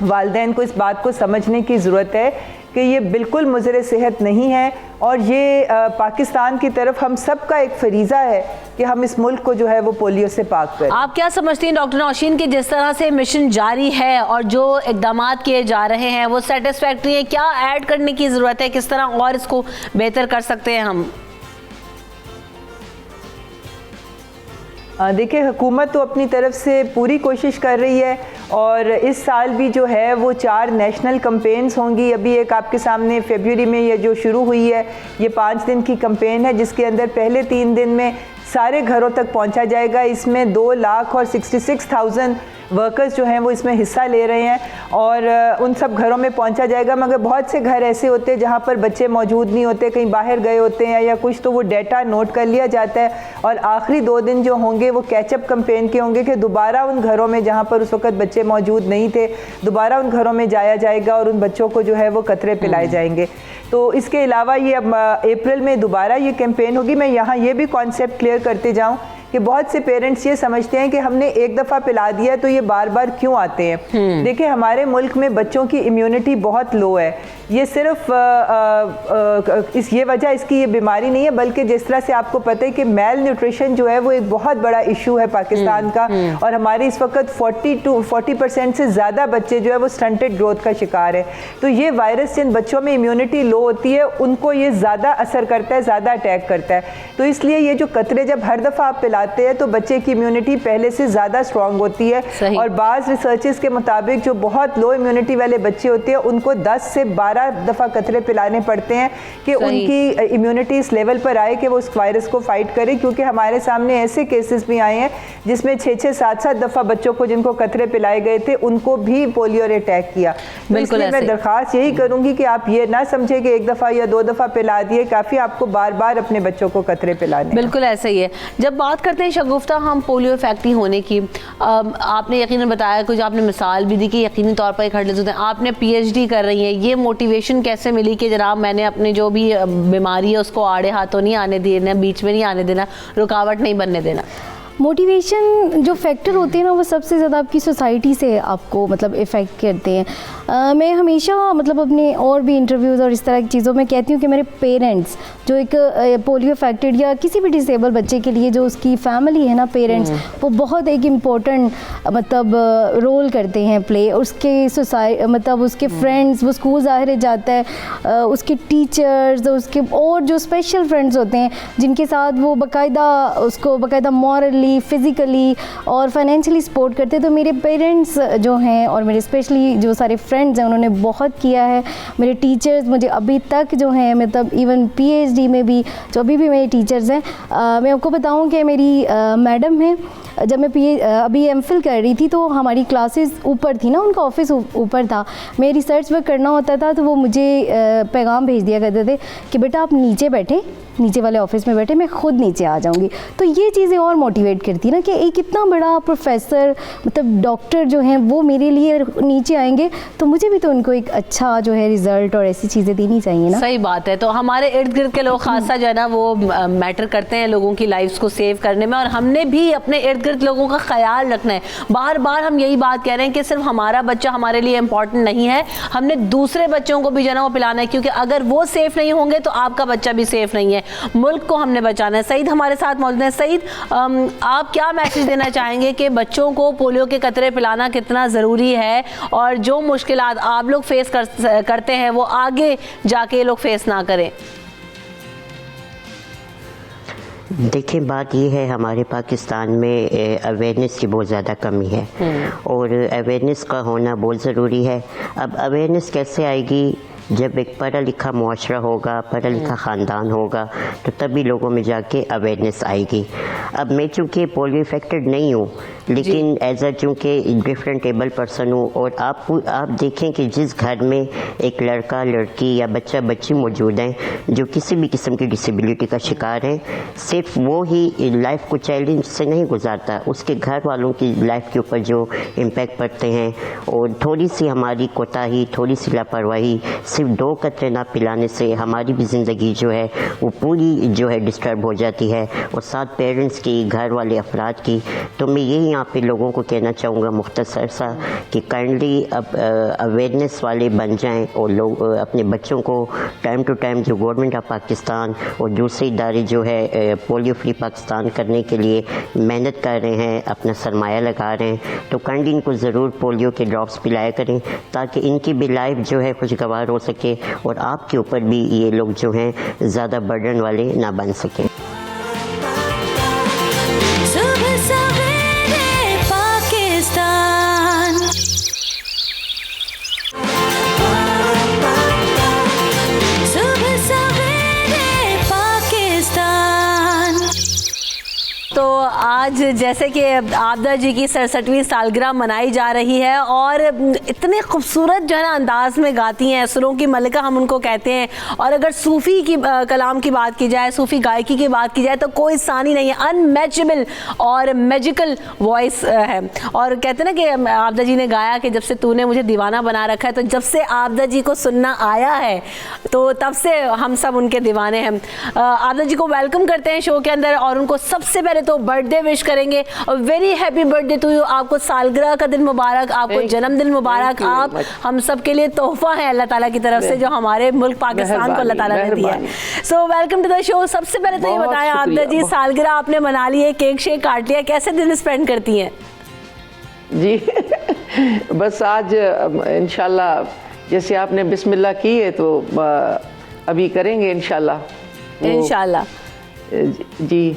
वालिदैन को इस बात को समझने की ज़रूरत है कि ये बिल्कुल मुज़रे सेहत नहीं है और ये पाकिस्तान की तरफ हम सब का एक फरीज़ा है कि हम इस मुल्क को जो है वो पोलियो से पाक करें। आप क्या समझती हैं डॉक्टर नौशीन कि जिस तरह से मिशन जारी है और जो इक़दाम किए जा रहे हैं वो सेटिस्फैक्ट्री है? क्या ऐड करने की ज़रूरत है? किस तरह और इसको बेहतर कर सकते हैं हम? देखिए, हुकूमत तो अपनी तरफ से पूरी कोशिश कर रही है और इस साल भी जो है वो 4 नेशनल कैंपेन्स होंगी। अभी एक आपके सामने फरवरी में ये जो शुरू हुई है, ये 5 दिन की कैंपेन है जिसके अंदर पहले 3 दिन में सारे घरों तक पहुंचा जाएगा। इसमें 2,66,000 वर्कर्स जो हैं वो इसमें हिस्सा ले रहे हैं और उन सब घरों में पहुंचा जाएगा। मगर बहुत से घर ऐसे होते हैं जहां पर बच्चे मौजूद नहीं होते, कहीं बाहर गए होते हैं या कुछ, तो वो डेटा नोट कर लिया जाता है और आखिरी 2 दिन जो होंगे वो कैचअप कैंपेन के होंगे कि दोबारा उन घरों में जहां पर उस वक्त बच्चे मौजूद नहीं थे, दोबारा उन घरों में जाया जाएगा और उन बच्चों को जो है वो कतरे पिलाए जाएंगे। तो इसके अलावा ये अब अप्रैल में दोबारा ये कैंपेन होगी। मैं यहाँ ये भी कॉन्सेप्ट क्लियर करते जाऊँ कि बहुत से पेरेंट्स ये समझते हैं कि हमने एक दफ़ा पिला दिया तो ये बार बार क्यों आते हैं। देखिए, हमारे मुल्क में बच्चों की इम्यूनिटी बहुत लो है। ये सिर्फ ये वजह इसकी ये बीमारी नहीं है, बल्कि जिस तरह से आपको पता है कि मेल न्यूट्रिशन जो है वो एक बहुत बड़ा इशू है पाकिस्तान का और हमारे इस वक्त 40% से ज़्यादा बच्चे जो है वो स्टंटेड ग्रोथ का शिकार है। तो ये वायरस जिन बच्चों में इम्यूनिटी लो होती है उनको ये ज़्यादा असर करता है, ज़्यादा अटैक करता है। तो इसलिए ये जो कतरे जब हर दफ़ा आप पिलाते हैं तो बच्चे की इम्यूनिटी पहले से ज़्यादा स्ट्रॉन्ग होती है। और बाज़ रिसर्चेस के मुताबिक जो बहुत लो इम्यूनिटी वाले बच्चे होते हैं उनको 10 से 12 दफ़ा कतरे पिलाने पड़ते हैं कि उनकी इम्यूनिटी इस लेवल पर आए कि वो उस वायरस को फाइट करे। क्योंकि हमारे सामने ऐसे केसेस भी आए हैं जिसमें 6-6, 7-7 दफ़ा बच्चों को जिनको कतरे पिलाए गए थे उनको भी पोलियो ने अटैक किया। बिल्कुल, मैं दरख्वास्त यही करूँगी कि आप ये ना समझे कि 1 दफ़ा या 2 दफ़ा पिला दिए काफ़ी, आपको बार बार अपने बच्चों को कतरे पिलाने। बिल्कुल ऐसा ही है। जब बात करते हैं शगुफ्ता हम पोलियो इफेक्टिव होने की, आपने यकीनन बताया, कुछ आपने मिसाल भी दी कि यकीनी तौर पर खड़े होते हैं। आपने PhD कर रही हैं, ये मोटिवेशन कैसे मिली कि जनाब मैंने अपनी जो भी बीमारी है उसको आड़े हाथों नहीं आने देना, बीच में नहीं आने देना, रुकावट नहीं बनने देना? मोटिवेशन जो फैक्टर होते हैं ना वो सबसे ज़्यादा आपकी सोसाइटी से आपको मतलब इफ़ेक्ट करते हैं। मैं हमेशा मतलब अपने और भी इंटरव्यूज़ और इस तरह की चीज़ों में कहती हूँ कि मेरे पेरेंट्स जो एक पोलियो अफेक्टेड या किसी भी डिसेबल बच्चे के लिए जो उसकी फैमिली है ना, पेरेंट्स, वो बहुत एक इम्पोर्टेंट मतलब रोल करते हैं प्ले। उसके मतलब उसके फ्रेंड्स, वो स्कूल ज़ाहिर जाता है, उसके टीचर्स, उसके और जो स्पेशल फ्रेंड्स होते हैं जिनके साथ वो बाकायदा मॉरली, फिज़िकली और फाइनेंशियली सपोर्ट करते हैं। तो मेरे पेरेंट्स जो हैं और मेरे स्पेशली जो सारे फ्रेंड्स हैं उन्होंने बहुत किया है। मेरे टीचर्स मुझे अभी तक जो हैं मतलब इवन PhD में भी जो अभी भी मेरे टीचर्स हैं, मैं आपको बताऊं कि मेरी मैडम हैं जब मैं अभी एमफिल कर रही थी तो हमारी क्लासेस ऊपर थी ना, उनका ऑफिस ऊपर था, मैं रिसर्च वर्क करना होता था तो वो मुझे पैगाम भेज दिया करते थे कि बेटा आप नीचे बैठे, नीचे वाले ऑफिस में बैठे, मैं खुद नीचे आ जाऊंगी। तो ये चीज़ें और मोटिवेट करती ना कि एक इतना बड़ा प्रोफेसर मतलब डॉक्टर जो हैं वो मेरे लिए नीचे आएंगे तो मुझे भी तो उनको एक अच्छा जो है रिजल्ट और ऐसी चीज़ें देनी चाहिए ना। सही बात है। तो हमारे इर्द गिर्द के लोग खासा जो है ना वो मैटर करते हैं लोगों की लाइफ्स को सेव करने में, और हमने भी अपने इर्द गिर्द लोगों का ख्याल रखना है। बार बार हम यही बात कह रहे हैं कि सिर्फ हमारा बच्चा हमारे लिए इम्पॉर्टेंट नहीं है, हमने दूसरे बच्चों को भी जो है ना वो पिलाना है, क्योंकि अगर वो सेफ नहीं होंगे तो आपका बच्चा भी सेफ नहीं है। मुल्क को हमने बचाना है। सईद हमारे साथ मौजूद है। सईद, आप क्या मैसेज देना चाहेंगे कि बच्चों को पोलियो के कतरे पिलाना कितना ज़रूरी है, और जो मुश्किलात आप लोग फेस करते हैं वो आगे जाके ये लोग फेस ना करें? देखिए, बात ये है हमारे पाकिस्तान में अवेयरनेस की बहुत ज़्यादा कमी है और अवेयरनेस का होना बहुत ज़रूरी है। अब अवेयरनेस कैसे आएगी? जब एक पढ़ा लिखा मुआशरा होगा, पढ़ा लिखा ख़ानदान होगा, तो तभी लोगों में जाके अवेयरनेस आएगी। अब मैं चूँकि पोलियो इफेक्टेड नहीं हूँ, लेकिन एज अ चूँकि डिफरेंट एबल पर्सन हूँ, और आप देखें कि जिस घर में एक लड़का लड़की या बच्चा बच्ची मौजूद हैं जो किसी भी किस्म की डिसेबिलिटी का शिकार है, सिर्फ वो ही लाइफ को चैलेंज से नहीं गुजारता, उसके घर वालों की लाइफ के ऊपर जो इम्पैक्ट पड़ते हैं, और थोड़ी सी हमारी कोताही, थोड़ी सी लापरवाही, सिर्फ 2 कतरे ना पिलाने से हमारी भी ज़िंदगी जो है वो पूरी जो है डिस्टर्ब हो जाती है, और साथ पेरेंट्स की, घर वाले अफराद की। तो मैं यही यहाँ पे लोगों को कहना चाहूँगा मुख्तसर सा कि काइंडली अब अवेयरनेस वाले बन जाएं, और लोग अपने बच्चों को टाइम टू टाइम जो गवर्नमेंट ऑफ पाकिस्तान और दूसरे इदारे जो है पोलियो फ्री पाकिस्तान करने के लिए मेहनत कर रहे हैं, अपना सरमाया लगा रहे हैं, तो काइंडली इनको ज़रूर पोलियो के ड्रॉप्स पिलाया करें ताकि इनकी भी लाइफ जो है खुशगवार हो सके, और आपके ऊपर भी ये लोग जो हैं ज़्यादा बर्डन वाले ना बन सकें। तो आज जैसे कि आपदा जी की 67वीं सालगिरह मनाई जा रही है, और इतने खूबसूरत जो है ना अंदाज में गाती हैं, सुरों की मलिका हम उनको कहते हैं। और अगर सूफ़ी की कलाम की बात की जाए, सूफ़ी गायकी की बात की जाए, तो कोई सानी नहीं है, अनमैचेबल और मैजिकल वॉइस है। और कहते हैं ना कि आपदा जी ने गाया कि जब से तूने मुझे दीवाना बना रखा है, तो जब से आपदा जी को सुनना आया है तो तब से हम सब उनके दीवाने हैं। आपदा जी को वेलकम करते हैं शो के अंदर, और उनको सबसे पहले तो बर्थडे विश करेंगे, और very happy birthday to you. आपको सालगिरह का दिन मुबारक, आपको जन्मदिन मुबारक। आप हम सब के लिए तोहफा है अल्लाह ताला की तरफ से, जो हमारे मुल्क पाकिस्तान को अल्लाह ताला ने दिया है। So welcome to the show. सबसे पहले तो ये बताएं आपदा जी, सालगिरह आपने मना ली है, केक शेक काट लिया, कैसे दिन स्पेंड करती हैं? जी बस आज इंशाल्लाह जैसे आपने बिस्मिल्लाह की है तो अभी करेंगे इंशाल्लाह। इंशाल्लाह जी।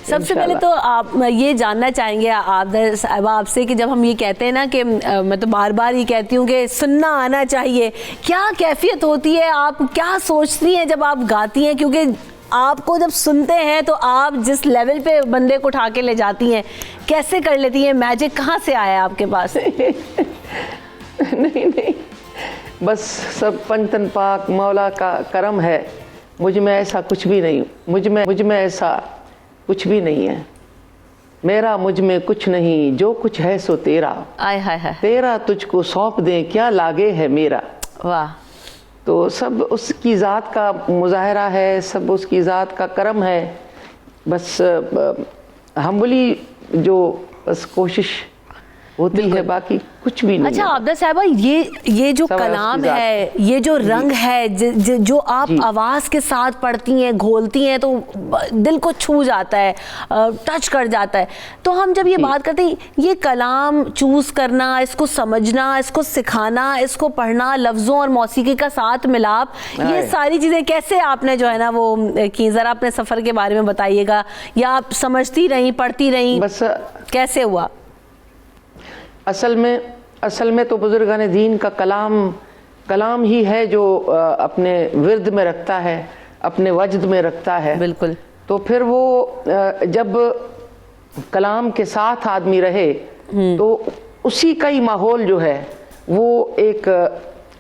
सबसे पहले तो आप ये जानना चाहेंगे आपसे कि जब हम ये कहते हैं ना कि मैं तो बार बार ये कहती हूँ कि सुनना आना चाहिए, क्या कैफियत होती है, आप क्या सोचती हैं जब आप गाती हैं? क्योंकि आपको जब सुनते हैं तो आप जिस लेवल पे बंदे को उठा के ले जाती हैं, कैसे कर लेती हैं? मैजिक कहाँ से आया आपके पास? नहीं, बस सब पंतन पाक मौला का करम है, मुझ में ऐसा कुछ भी नहीं, मुझ में ऐसा कुछ भी नहीं है, मेरा मुझ में कुछ नहीं, जो कुछ है सो तेरा, आय हाय हाय, तेरा तुझको सौंप दें क्या लागे है मेरा। वाह। तो सब उसकी ज़ात का मुजाहरा है, सब उसकी ज़ात का करम है। बस हम्बली जो बस कोशिश होती है, बाकी कुछ भी नहीं। अच्छा आपदा साहिबा, ये जो कलाम है, ये जो रंग है, जो आप आवाज़ के साथ पढ़ती हैं, घोलती हैं, तो दिल को छू जाता है, टच कर जाता है। तो हम जब ये बात करते हैं, ये कलाम चूज़ करना, इसको समझना, इसको सिखाना, इसको पढ़ना, लफ्ज़ों और मौसीकी का साथ मिलाप, ये सारी चीज़ें कैसे आपने जो है ना वो की? ज़रा अपने सफ़र के बारे में बताइएगा, या आप समझती रहीं, पढ़ती रहीं, बस कैसे हुआ? असल में तो बुजुर्गान दीन का कलाम ही है जो अपने विर्द में रखता है, अपने वजद में रखता है। बिल्कुल। तो फिर वो जब कलाम के साथ आदमी रहे तो उसी का ही माहौल जो है वो एक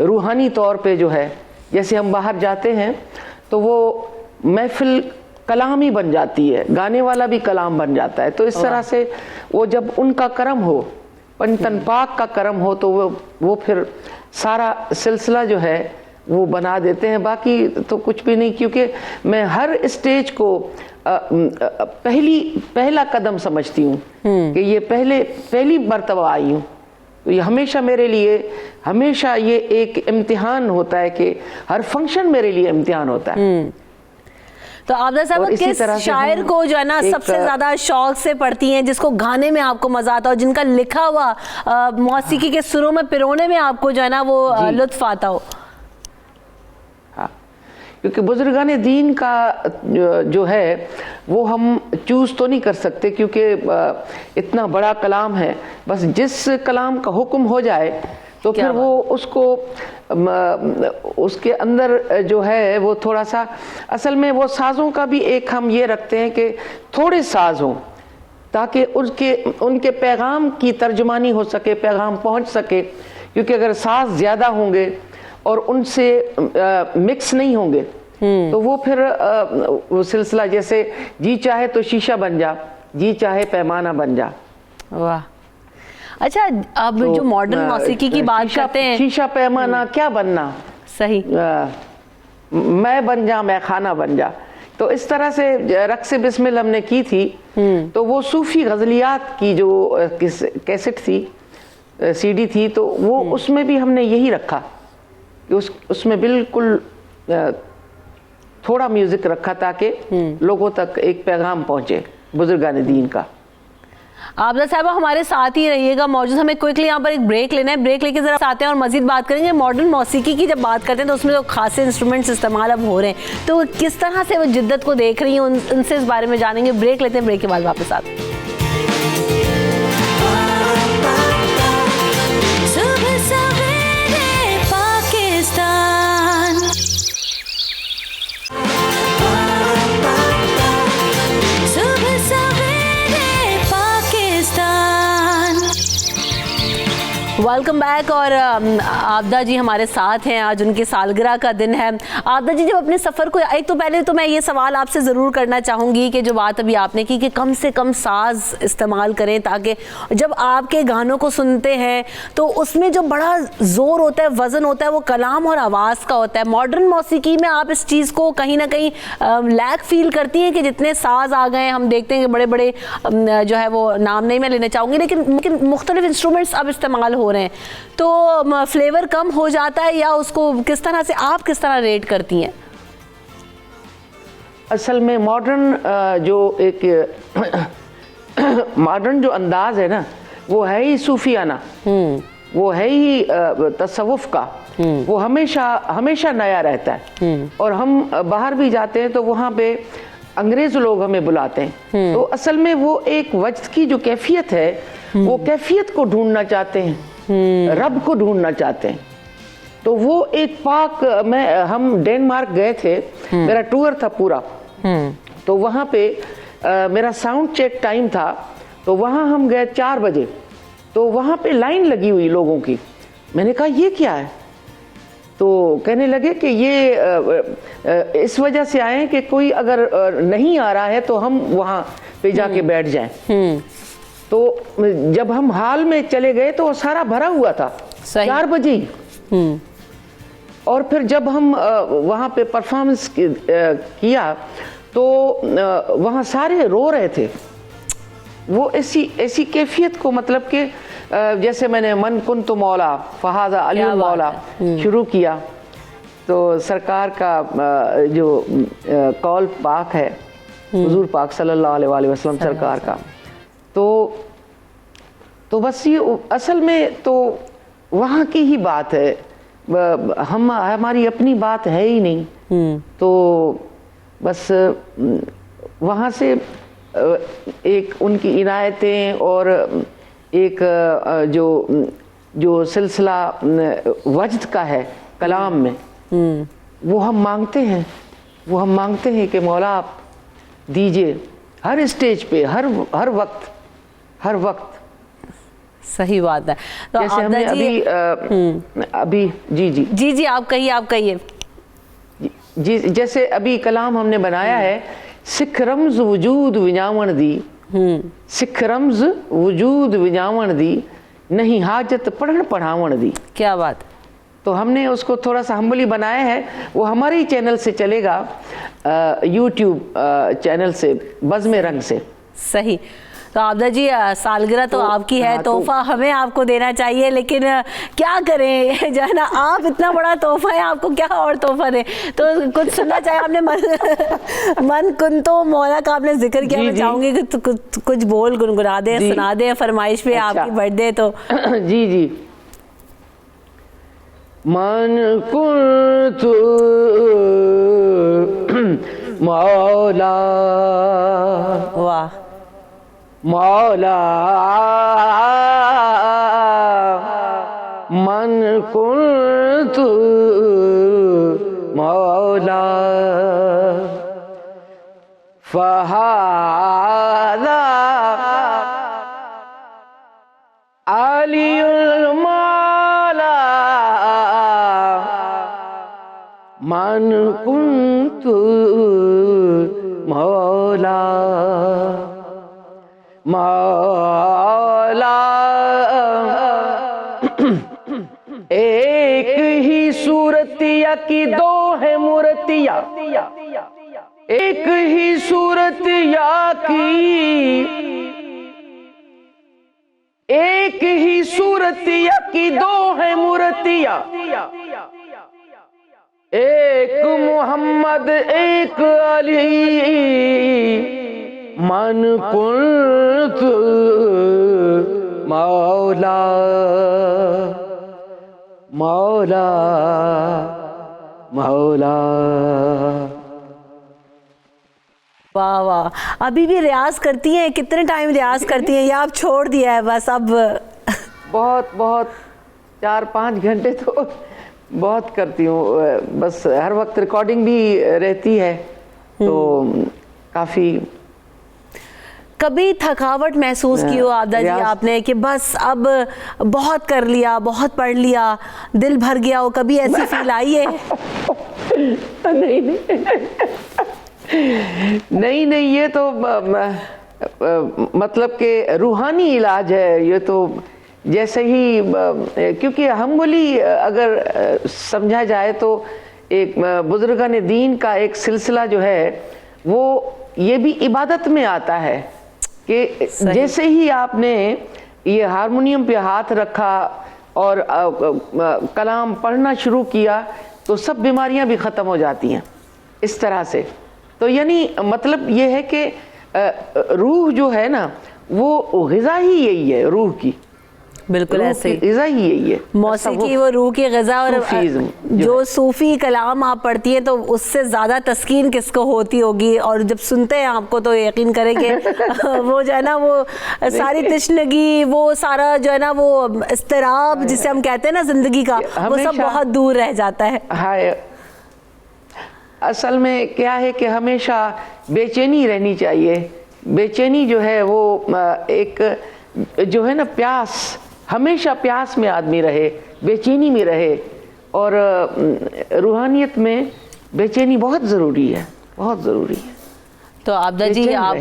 रूहानी तौर पे जो है, जैसे हम बाहर जाते हैं तो वो महफिल कलाम ही बन जाती है, गाने वाला भी कलाम बन जाता है। तो इस तरह से वो जब उनका करम हो, पंजतन पाक का करम हो, तो वो फिर सारा सिलसिला जो है वो बना देते हैं। बाकी तो कुछ भी नहीं, क्योंकि मैं हर स्टेज को पहला कदम समझती हूँ कि ये पहली मर्तबा आई हूँ। तो ये हमेशा मेरे लिए हमेशा ये एक इम्तिहान होता है कि हर फंक्शन मेरे लिए इम्तिहान होता है। तो आबदा साहब किस शायर को जो है ना सबसे ज्यादा शौक से पढ़ती हैं, जिसको गाने में आपको मजा आता हो, जिनका लिखा हुआ मौसीकी के सुरों में पिरोने में आपको जो है ना वो लुत्फ आता हो? क्योंकि बुजुर्गान दीन का जो है वो हम चूज़ तो नहीं कर सकते, क्योंकि इतना बड़ा कलाम है। बस जिस कलाम का हुक्म हो जाए तो फिर वो उसको उसके अंदर जो है वो थोड़ा सा, असल में वो साज़ों का भी एक हम ये रखते हैं कि थोड़े साज़ हों ताकि उनके पैगाम की तर्जुमानी हो सके, पैगाम पहुंच सके। क्योंकि अगर साज़ ज़्यादा होंगे और उनसे मिक्स नहीं होंगे तो वो फिर वो सिलसिला, जैसे जी चाहे तो शीशा बन जा, जी चाहे पैमाना बन जा। वाह। अच्छा, अब तो जो मॉडर्न मौसीकी की बात करते हैं, शीशा पैमाना क्या बनना, सही मैं बन जा, मैं खाना बन जा। तो इस तरह से रक्स बिस्मिल हमने की थी। तो वो सूफी गज़लियात की जो कैसेट थी, सीडी थी, तो वो उसमें भी हमने यही रखा कि उसमें बिल्कुल थोड़ा म्यूजिक रखा ताकि लोगों तक एक पैगाम पहुंचे बुजुर्गान दीन का। आबदा साहबा हमारे साथ ही रहिएगा मौजूद। हमें क्विकली यहाँ पर एक ब्रेक लेना है, ब्रेक लेके जरा आते हैं और मजीद बात करेंगे। मॉडर्न मौसीकी की जब बात करते हैं तो उसमें तो खासे इंस्ट्रूमेंट्स इस्तेमाल अब हो रहे हैं, तो किस तरह से वो जिद्दत को देख रही हैं उनसे इस बारे में जानेंगे। ब्रेक लेते हैं, ब्रेक के बाद वापस आते हैं। Welcome back. और आबदा जी हमारे साथ हैं, आज उनकी सालगिरह का दिन है। आबदा जी, जब अपने सफ़र को, एक तो पहले तो मैं ये सवाल आपसे ज़रूर करना चाहूँगी कि जो बात अभी आपने की कि कम से कम साज़ इस्तेमाल करें, ताकि जब आपके गानों को सुनते हैं तो उसमें जो बड़ा ज़ोर होता है, वज़न होता है, वो कलाम और आवाज़ का होता है। मॉडर्न मौसीकी में आप इस चीज़ को कहीं ना कहीं लैक फील करती हैं कि जितने साज़ आ गए, हम देखते हैं कि बड़े बड़े जो है वो नाम नहीं मैं लेना चाहूँगी, लेकिन मुख्तलिफ इंस्ट्रूमेंट्स अब इस्तेमाल हो रहे हैं, तो फ्लेवर कम हो जाता है, या उसको किस तरह से आप किस तरह रेट करती हैं? असल में मॉडर्न जो एक मॉडर्न जो अंदाज है ना, वो है ही सूफियाना, वो है ही तसव्वुफ का, वो हमेशा नया रहता है। और हम बाहर भी जाते हैं तो वहाँ पे अंग्रेज लोग हमें बुलाते हैं, तो असल में वो एक वक्त की जो कैफियत है, वो कैफियत को ढूंढना चाहते हैं, रब को ढूंढना चाहते हैं। तो वो एक पाक, हम डेनमार्क गए थे, मेरा टूर था पूरा, तो वहाँ पे मेरा साउंड चेक टाइम था, तो वहाँ हम गए 4 बजे, तो वहाँ पे लाइन लगी हुई लोगों की। मैंने कहा ये क्या है, तो कहने लगे कि ये इस वजह से आए हैं कि कोई अगर नहीं आ रहा है तो हम वहाँ पे जाके बैठ जाएं। तो जब हम हॉल में चले गए तो वो सारा भरा हुआ था 4 बजे ही। और फिर जब हम वहाँ पे परफॉर्मेंस किया तो वहाँ सारे रो रहे थे। वो ऐसी कैफियत को, मतलब कि जैसे मैंने मन कुन तो मौला फहाजा अली मौला शुरू किया, तो सरकार का जो कौल पाक है, हुजूर पाक सल्लल्लाहु अलैहि वसल्लम सरकार का, तो बस ये असल में तो वहाँ की ही बात है, हमारी अपनी बात है ही नहीं। तो बस वहाँ से एक उनकी इनायतें और एक जो सिलसिला वजद का है कलाम में, वो हम मांगते हैं कि मौला आप दीजिए, हर स्टेज पे, हर वक्त। सही बात है। तो जैसे हमने अभी जी आप कहिए। जी, जैसे अभी कलाम हमने बनाया है, सिख रम्ज वजूद विजावण दी, सिख रम्ज वजूद विजावण दी, नहीं हाजत पढ़न पढ़ावण दी। क्या बात। तो हमने उसको थोड़ा सा हम्बली बनाया है, वो हमारे ही चैनल से चलेगा, यूट्यूब चैनल से, बज़्म रंग से। सही। तो आबदा जी सालगिरह तो आपकी है, तोहफा हमें आपको देना चाहिए, लेकिन क्या करें जो है ना, आप इतना बड़ा तोहफा है, आपको क्या और तोहफा दें। तो कुछ सुनना चाहिए आपने, मन कुन तो मौला का आपने जिक्र किया, मैं चाहूंगी कि कुछ बोल गुनगुना दे, सुना दे फरमाइश पे। अच्छा। आपकी बर्थडे तो जी मन कुन मौला, वाह, मौला मन कुंतु मौला फहादा अलीउल मौला मन कुंतु मौला, मौला एक ही सूरतिया की दो है मूर्तिया, एक ही सूरतिया की, एक ही सूरतिया की दो है मूर्तिया, एक मोहम्मद एक अली, मन कुंत मौला, मौला मौला। वाह वाह। अभी भी रियाज करती हैं? कितने टाइम रियाज करती हैं, या आप छोड़ दिया है बस अब? बहुत 4-5 घंटे तो बहुत करती हूँ, बस हर वक्त रिकॉर्डिंग भी रहती है, तो काफ़ी। कभी थकावट महसूस की हो आबदा जी आपने कि बस अब बहुत कर लिया, बहुत पढ़ लिया, दिल भर गया हो, कभी ऐसी फील आई है? नहीं, ये तो मतलब कि रूहानी इलाज है ये तो। जैसे ही, क्योंकि हम बोली अगर समझा जाए तो एक बुजुर्गान दीन का एक सिलसिला जो है वो ये भी इबादत में आता है कि जैसे ही आपने ये हारमोनियम पे हाथ रखा और कलाम पढ़ना शुरू किया तो सब बीमारियां भी ख़त्म हो जाती हैं इस तरह से। तो यानी मतलब ये है कि रूह जो है ना वो ग़िज़ा ही यही है, रूह की बिल्कुल ऐसे ग़िज़ा ही यही है, मौसीकी वो रूह की ग़िज़ा। और जो सूफ़ी कलाम आप पढ़ती हैं तो उससे ज़्यादा तस्कीन किसको होती होगी, और जब सुनते हैं आपको तो यकीन करेंगे वो जो है ना वो सारी तशनगी, वो सारा जो है ना वो इस्तराब जिसे हम कहते हैं ना ज़िंदगी का, वो सब बहुत दूर रह जाता है। हाँ, असल में क्या है कि हमेशा बेचैनी रहनी चाहिए। बेचैनी जो है वो एक जो है ना प्यास, हमेशा प्यास में आदमी रहे, बेचैनी में रहे, और रूहानियत में बेचैनी बहुत ज़रूरी है, बहुत ज़रूरी है। तो आबदा जी आप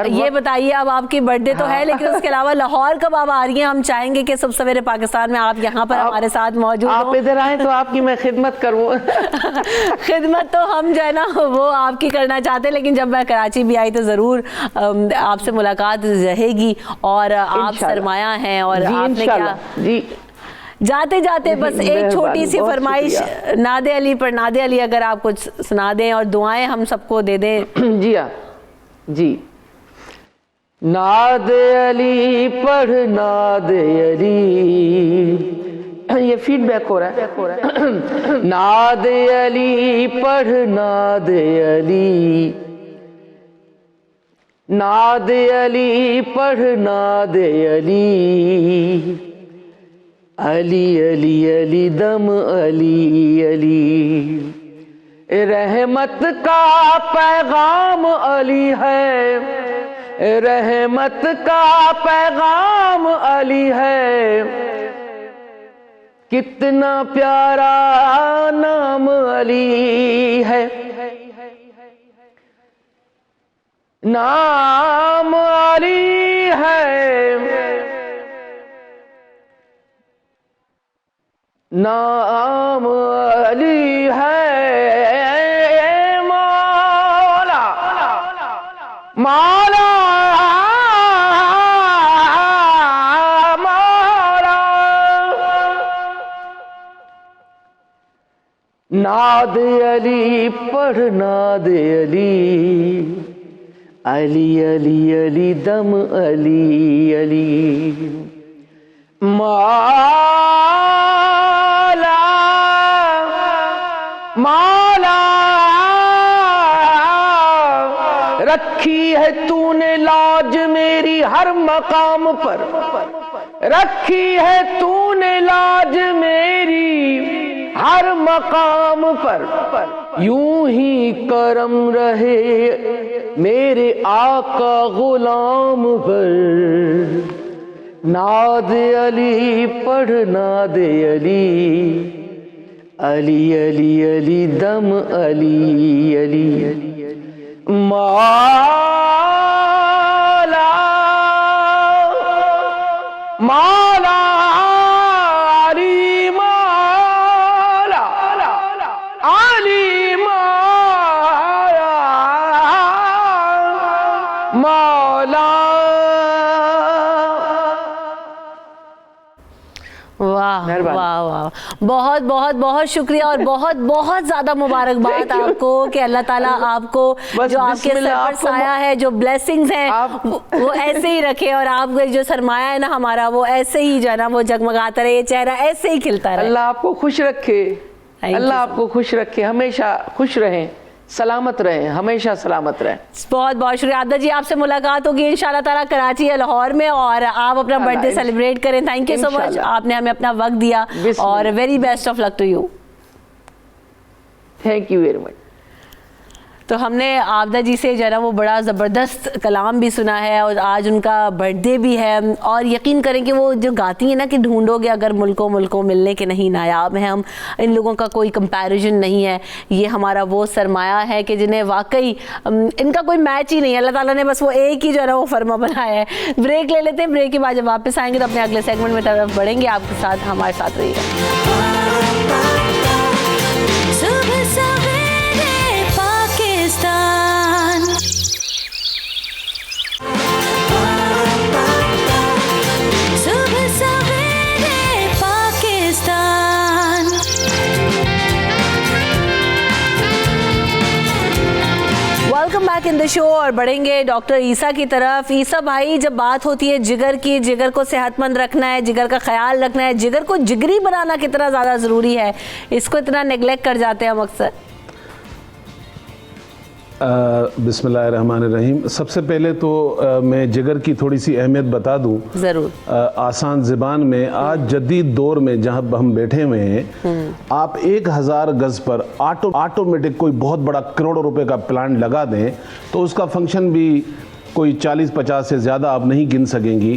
ये बताइए, अब आपकी बर्थडे तो है लेकिन उसके अलावा लाहौर कब आप आ रही हैं? हम चाहेंगे कि सब सवेरे पाकिस्तान में आप यहाँ पर हमारे साथ मौजूद आप इधर आए तो आपकी मैं खिदमत करूँ। खिदमत तो हम जो है ना वो आपकी करना चाहते हैं, लेकिन जब मैं कराची भी आई तो ज़रूर आपसे मुलाकात रहेगी। और आप सरमाया हैं, और आपने क्या जी जाते जाते बस एक छोटी सी फरमाइश नादे अली पर, नादे अली अगर आप कुछ सुना दें और दुआएं हम सबको दे दें। जी हाँ जी। नादे अली पढ़ नादे अली, ये फीडबैक हो रहा है। नादे अली पढ़ नादे अली, नादे अली पढ़ नादे अली, अली अली अली दम अली अली, रहमत का पैगाम अली है, रहमत का पैगाम अली है, कितना प्यारा नाम अली है, नाम अली है, नाम अली है, मौला मौला मौला। नाद अली पढ़ नाद अली, अली अली अली दम अली अली, मौला मौला। रखी है तूने लाज मेरी हर मकाम पर, रखी है तूने लाज मेरी हर मकाम पर, यूं ही करम रहे मेरे आका गुलाम पर। नाद अली पढ़ नाद अली, अली अली अली दम अली अली, मौला मौला अली मौला अली मौला मौला। वाह वाह वाह, बहुत बहुत बहुत शुक्रिया और बहुत बहुत ज्यादा मुबारकबाद आपको कि अल्लाह ताला आपको जो आपके सर पर साया है, जो ब्लेसिंग्स हैं वो ऐसे ही रखे और आपका जो सरमाया है ना हमारा, वो ऐसे ही जो है ना वो जगमगाता रहे, चेहरा ऐसे ही खिलता रहे। अल्लाह आपको खुश रखे, अल्लाह आपको खुश रखे, हमेशा खुश रहें, सलामत रहें, हमेशा सलामत रहें। बहुत बहुत शुक्रिया आबदा जी, आपसे मुलाकात होगी इंशाल्लाह ताला कराची या लाहौर में, और आप अपना बर्थडे सेलिब्रेट करें। थैंक यू सो मच, आपने हमें अपना वक्त दिया और very best of luck to you. Thank you very much. तो हमने आबदा जी से जो है ना वो बड़ा ज़बरदस्त कलाम भी सुना है और आज उनका बर्थडे भी है, और यकीन करें कि वो जो गाती हैं ना कि ढूंढोगे अगर मुल्कों मिलने के नहीं नायाब हैं हम, इन लोगों का कोई कंपैरिजन नहीं है। ये हमारा वो सरमाया है कि जिन्हें वाकई इनका कोई मैच ही नहीं है, अल्लाह ताला ने बस वो एक ही जो है ना वो फर्मा बनाया है। ब्रेक ले लेते हैं, ब्रेक के बाद जब वापस आएंगे तो अपने अगले सेगमेंट में तरफ बढ़ेंगे। आपके साथ हमारे साथ रहिएगा। बैक इन द शो और बढ़ेंगे डॉक्टर ईसा की तरफ। ईसा भाई, जब बात होती है जिगर की, जिगर को सेहतमंद रखना है, जिगर का ख्याल रखना है, जिगर को जिगरी बनाना कितना ज़्यादा ज़रूरी है, इसको इतना नेगलेक्ट कर जाते हैं हम अक्सर। बिस्मिल्लाहिर्रहमानिर्रहीम। सबसे पहले तो मैं जिगर की थोड़ी सी अहमियत बता दूं ज़रूर आसान ज़बान में। आज जदीद दौर में जहां हम बैठे हुए हैं, आप 1000 गज़ पर ऑटोमेटिक कोई बहुत बड़ा करोड़ों रुपए का प्लांट लगा दें तो उसका फंक्शन भी कोई 40-50 से ज़्यादा आप नहीं गिन सकेंगी।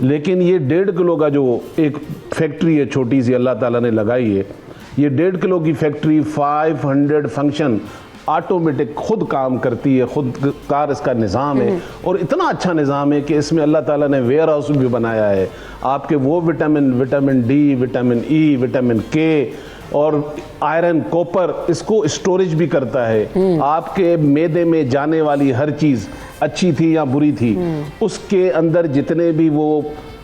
लेकिन ये 1.5 किलो का जो एक फैक्ट्री है छोटी सी अल्लाह ताला ने लगाई है, ये 1.5 किलो की फैक्ट्री 500 फंक्शन ऑटोमेटिक खुद काम करती है, खुद कार इसका निज़ाम है, और इतना अच्छा निज़ाम है कि इसमें अल्लाह ताला ने वेयर हाउस भी बनाया है। आपके वो vitamin D, vitamin E, vitamin के और आयरन, कॉपर, इसको स्टोरेज भी करता है। आपके मैदे में जाने वाली हर चीज़ अच्छी थी या बुरी थी, उसके अंदर जितने भी वो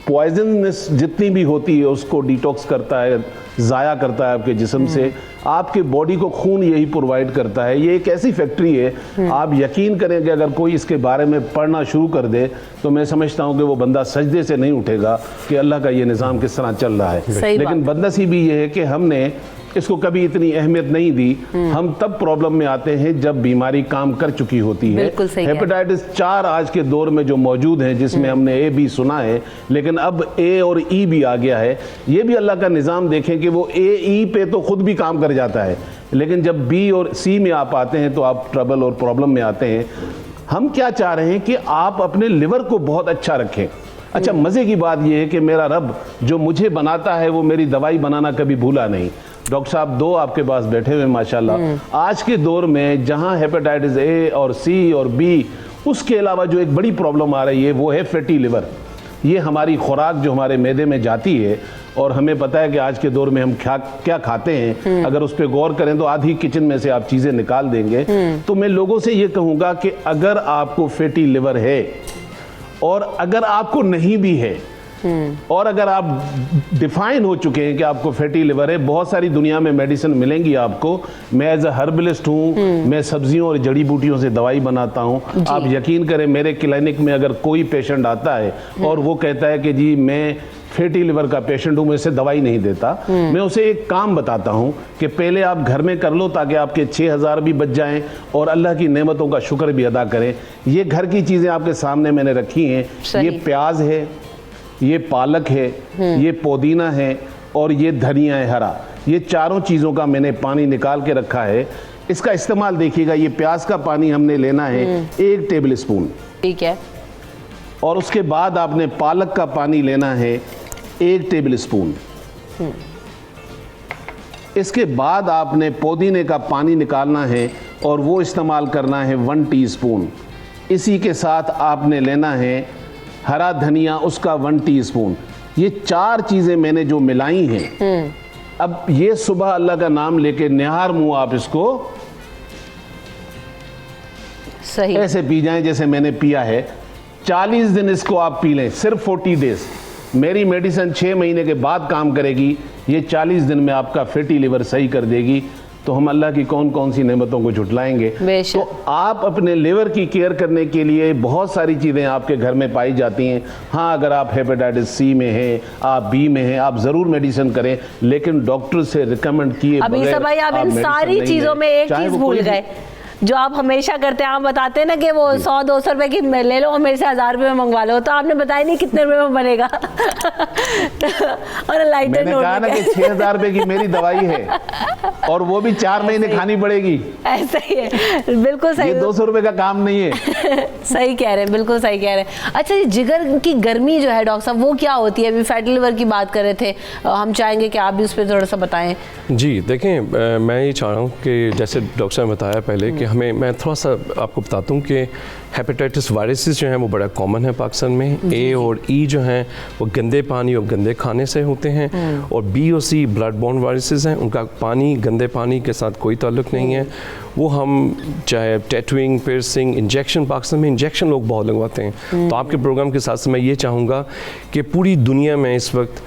पॉइजननेस जितनी भी होती है उसको डिटॉक्स करता है, ज़ाया करता है आपके जिस्म से। आपके बॉडी को खून यही प्रोवाइड करता है। ये एक ऐसी फैक्ट्री है, आप यकीन करें कि अगर कोई इसके बारे में पढ़ना शुरू कर दे तो मैं समझता हूँ कि वो बंदा सजदे से नहीं उठेगा कि अल्लाह का ये निज़ाम किस तरह चल रहा है। लेकिन बदनसीबी ये है कि हमने इसको कभी इतनी अहमियत नहीं दी। हम तब प्रॉब्लम में आते हैं जब बीमारी काम कर चुकी होती है। हेपेटाइटिस 4 आज के दौर में जो मौजूद है, जिसमें हमने ए बी सुना है, लेकिन अब ए और ई भी आ गया है। ये भी अल्लाह का निज़ाम देखें कि वो ए ई पे तो खुद भी काम कर जाता है, लेकिन जब बी और सी में आप आते हैं तो आप ट्रबल और प्रॉब्लम में आते हैं। हम क्या चाह रहे हैं कि आप अपने लिवर को बहुत अच्छा रखें। अच्छा, मज़े की बात यह है कि मेरा रब जो मुझे बनाता है वो मेरी दवाई बनाना कभी भूला नहीं। डॉक्टर साहब 2 आपके पास बैठे हुए माशाल्लाह। आज के दौर में जहां हेपेटाइटिस ए और सी और बी, उसके अलावा जो एक बड़ी प्रॉब्लम आ रही है वो है फैटी लिवर। ये हमारी खुराक जो हमारे मैदे में जाती है, और हमें पता है कि आज के दौर में हम क्या खाते हैं, अगर उस पर गौर करें तो आधी किचन में से आप चीज़ें निकाल देंगे। तो मैं लोगों से ये कहूँगा कि अगर आपको फैटी लिवर है और अगर आपको नहीं भी है, और अगर आप डिफाइन हो चुके हैं कि आपको फैटी लिवर है, बहुत सारी दुनिया में मेडिसिन मिलेंगी आपको। मैं एज अ हर्बलिस्ट हूँ, मैं सब्जियों और जड़ी बूटियों से दवाई बनाता हूँ। आप यकीन करें, मेरे क्लिनिक में अगर कोई पेशेंट आता है और वो कहता है कि जी मैं फैटी लिवर का पेशेंट हूँ, मैं इसे दवाई नहीं देता, मैं उसे एक काम बताता हूँ कि पहले आप घर में कर लो ताकि आपके 6000 भी बच जाएं और अल्लाह की नेमतों का शुक्र भी अदा करें। ये घर की चीज़ें आपके सामने मैंने रखी हैं। ये प्याज है, ये पालक है, ये पुदीना है और ये धनिया है हरा। ये चारों चीज़ों का मैंने पानी निकाल के रखा है। इसका इस्तेमाल देखिएगा। ये प्याज का पानी हमने लेना है 1 टेबल स्पून, ठीक है। और उसके बाद आपने पालक का पानी लेना है 1 टेबल स्पून। इसके बाद आपने पुदीने का पानी निकालना है और वो इस्तेमाल करना है 1 टीस्पून। इसी के साथ आपने लेना है हरा धनिया, उसका 1 टीस्पून। ये 4 चीज़ें मैंने जो मिलाई हैं, अब ये सुबह अल्लाह का नाम लेके निहार मुंह आप इसको सही ऐसे पी जाएं जैसे मैंने पिया है। 40 दिन इसको आप पी लें, सिर्फ 40 डेज। मेरी मेडिसिन 6 महीने के बाद काम करेगी। ये 40 दिन में आपका फैटी लिवर सही कर देगी। तो हम अल्लाह की कौन कौन सी नेमतों को झुटलाएंगे। तो आप अपने लिवर की केयर करने के लिए बहुत सारी चीज़ें आपके घर में पाई जाती हैं। हाँ, अगर आप हेपेटाइटिस सी में हैं, आप बी में हैं, आप ज़रूर मेडिसिन करें, लेकिन डॉक्टर से रिकमेंड किए बगैर भाई आप इन सारी चीज़ों में एक चीज़ भूल गए जो आप हमेशा करते हैं। आप बताते हैं ना कि वो 100-200 रुपए की ले लो और मेरे से 1000 रुपए में मंगवा लो, तो आपने बताया नहीं कितने रुपए में बनेगा। और लाइटर नोट कहा ना कि 6000 रुपए की मेरी दवाई है और वो भी 4 महीने खानी पड़ेगी। ऐसा ही है, बिल्कुल सही। ये 200 रुपए का काम नहीं है। सही कह रहे हैं, बिल्कुल सही कह रहे हैं। अच्छा, ये जिगर की गर्मी जो है डॉक्टर साहब, वो क्या होती है? अभी फैटी लिवर की बात कर रहे थे, हम चाहेंगे कि आप भी उस पर थोड़ा सा बताएं। जी देखें, मैं ये चाह रहा हूँ कि जैसे डॉक्टर साहब ने बताया पहले कि मैं थोड़ा सा आपको बताता हूँ कि हेपेटाइटिस वायरसेस जो हैं वो बड़ा कॉमन है पाकिस्तान में। ए और ई जो हैं वो गंदे पानी और गंदे खाने से होते हैं, और बी और सी ब्लड बॉर्न वायरसेस हैं। उनका पानी, गंदे पानी के साथ कोई ताल्लुक नहीं है। वो हम चाहे टैटूइंग, पियर्सिंग, इंजेक्शन, पाकिस्तान में इंजेक्शन लोग बहुत लगवाते हैं। तो आपके प्रोग्राम के साथ मैं ये चाहूँगा कि पूरी दुनिया में इस वक्त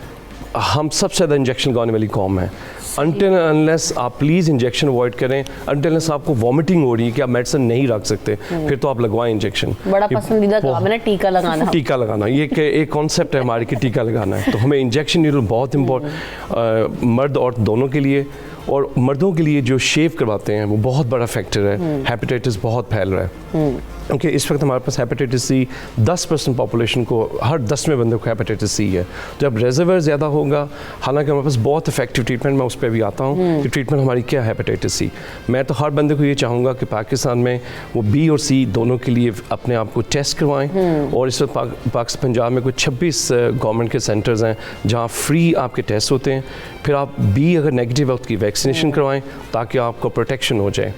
हम सबसे ज़्यादा इंजेक्शन लगाने वाली कौम है। अनटिल अनलेस आप प्लीज़ इंजेक्शन अवॉइड करें, अनटिल अनलेस आपको वॉमिटिंग हो रही है कि आप मेडिसिन नहीं रख सकते, फिर तो आप लगवाएं इंजेक्शन। बड़ा पसंदीदा काम है ना, टीका लगाना। टीका लगाना ये एक कॉन्सेप्ट है हमारे कि टीका लगाना है, तो हमें इंजेक्शन नीडल बहुत इम्पोर्टेंट मर्द और दोनों के लिए। और मर्दों के लिए जो शेव करवाते हैं वो बहुत बड़ा फैक्टर है। हेपेटाइटिस बहुत फैल रहा है क्योंकि इस वक्त हमारे पास हेपेटाइटिस सी 10% पॉपुलेशन को, हर 10वें बंदे को हेपेटाइटिस सी है। जब रेजर्वर ज़्यादा होगा, हालांकि हमारे पास बहुत इफेक्टिव ट्रीटमेंट, मैं उस पर भी आता हूँ कि ट्रीटमेंट हमारी क्या है हेपेटाइटिस सी। मैं तो हर बंदे को ये चाहूँगा कि पाकिस्तान में वो बी और सी दोनों के लिए अपने आप को टेस्ट करवाएं। और इस वक्त पाकिस्तान पंजाब में कुछ 26 गवर्नमेंट के सेंटर्स हैं जहाँ फ्री आपके टेस्ट होते हैं। फिर आप बी अगर नेगेटिव वक्त की वैक्सीनेशन करवाएं ताकि आपको प्रोटेक्शन हो जाए।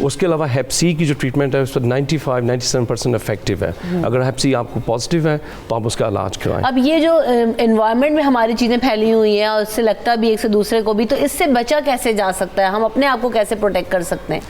उसके अलावा हेप सी की जो ट्रीटमेंट है उस पर 95-97% इफेक्टिव है। अगर हेप सी आपको पॉजिटिव है तो आप उसका इलाज कराएं। अब ये जो एनवायरनमेंट में हमारी चीज़ें फैली हुई हैं और उससे लगता भी एक से दूसरे को भी, तो इससे बचा कैसे जा सकता है? हम अपने आप को कैसे प्रोटेक्ट कर सकते हैं?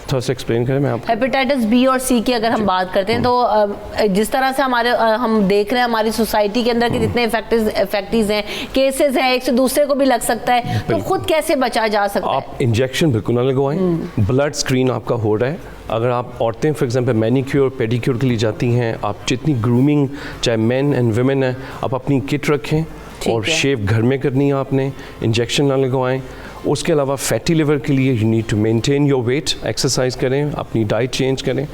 थोड़ा सा एक्सप्लेन करें मैं आपको। हेपेटाइटिस बी और सी की अगर हम बात करते हैं तो जिस तरह से हमारे हम देख रहे हैं हमारी सोसाइटी के अंदर के जितने इफेक्टीज हैं, केसेस हैं, एक से दूसरे को भी लग सकता है, तो खुद कैसे बचा जा सकता है? आप इंजेक्शन बिल्कुल ना लगवाएं। ब्लड स्क्रीन आपका हो रहा है। अगर आप औरतें फॉर एग्जांपल मैनीक्योर पेडिक्योर के लिए जाती हैं, आप जितनी ग्रूमिंग चाहे मेन एंड वुमेन है, आप अपनी किट रखें और शेव घर में करनी है आपने, इंजेक्शन ना लगवाएं। उसके अलावा फैटी लिवर के लिए you need to maintain your weight, exercise करें, अपनी डाइट चेंज करें।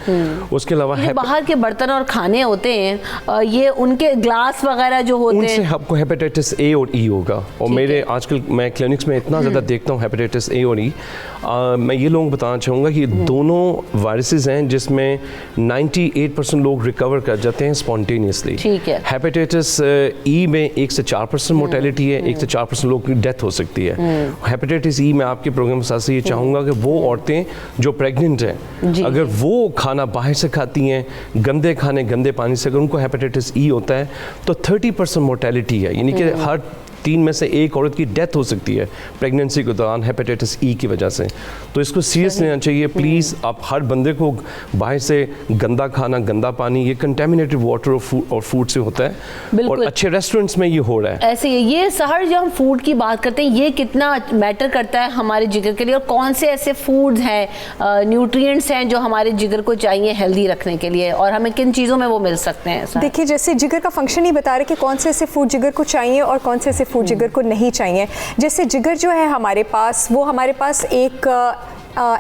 उसके अलावा जो बाहर के बर्तन और खाने होते हैं, ये उनके ग्लास वगैरह जो होते उनसे हैं, आपको हेपेटाइटिस ए और ई होगा। और मेरे आजकल मैं क्लिनिक्स में इतना ज़्यादा देखता हूँ हेपेटाइटिस ए और ई। मैं ये लोगों को बताना चाहूँगा कि दोनों वायरसेस हैं जिसमें 98% लोग रिकवर कर जाते हैं स्पॉन्टेनियसली। ठीक है। हेपेटाइटिस ई में 1 से 4% मोर्टेलिटी है, 1 से 4% लोग की डेथ हो सकती है। हेपेटाइटिस ई में आपके प्रोग्राम के साथ ये चाहूँगा कि वो औरतें जो प्रेग्नेंट हैं, अगर वो खाना बाहर से खाती हैं, गंदे खाने गंदे पानी से, अगर उनको हेपेटाइटिस ई होता है तो 30% मोर्टेलिटी है, यानी कि हर 3 में से 1 औरत की डेथ हो सकती है प्रेगनेंसी के दौरान हेपेटाइटिस ई की वजह से। तो इसको सीरियस लेना चाहिए प्लीज़। आप हर बंदे को बाहर से गंदा खाना, गंदा पानी, ये कंटेमिनेटेड वाटर और फूड से होता है, और अच्छे रेस्टोरेंट्स में ये हो रहा है। ऐसे ही ये सहर जो हम फूड की बात करते हैं, ये कितना मैटर करता है हमारे जिगर के लिए, और कौन से ऐसे फूड्स हैं, न्यूट्रिएंट्स हैं जो हमारे जिगर को चाहिए हेल्दी रखने के लिए, और हमें किन चीज़ों में वो मिल सकते हैं? देखिए, जैसे जिगर का फंक्शन ही बता रहे कि कौन से ऐसे फूड जिगर को चाहिए और कौन से ऐसे फूड जिगर को नहीं चाहिए। जैसे जिगर जो है हमारे पास एक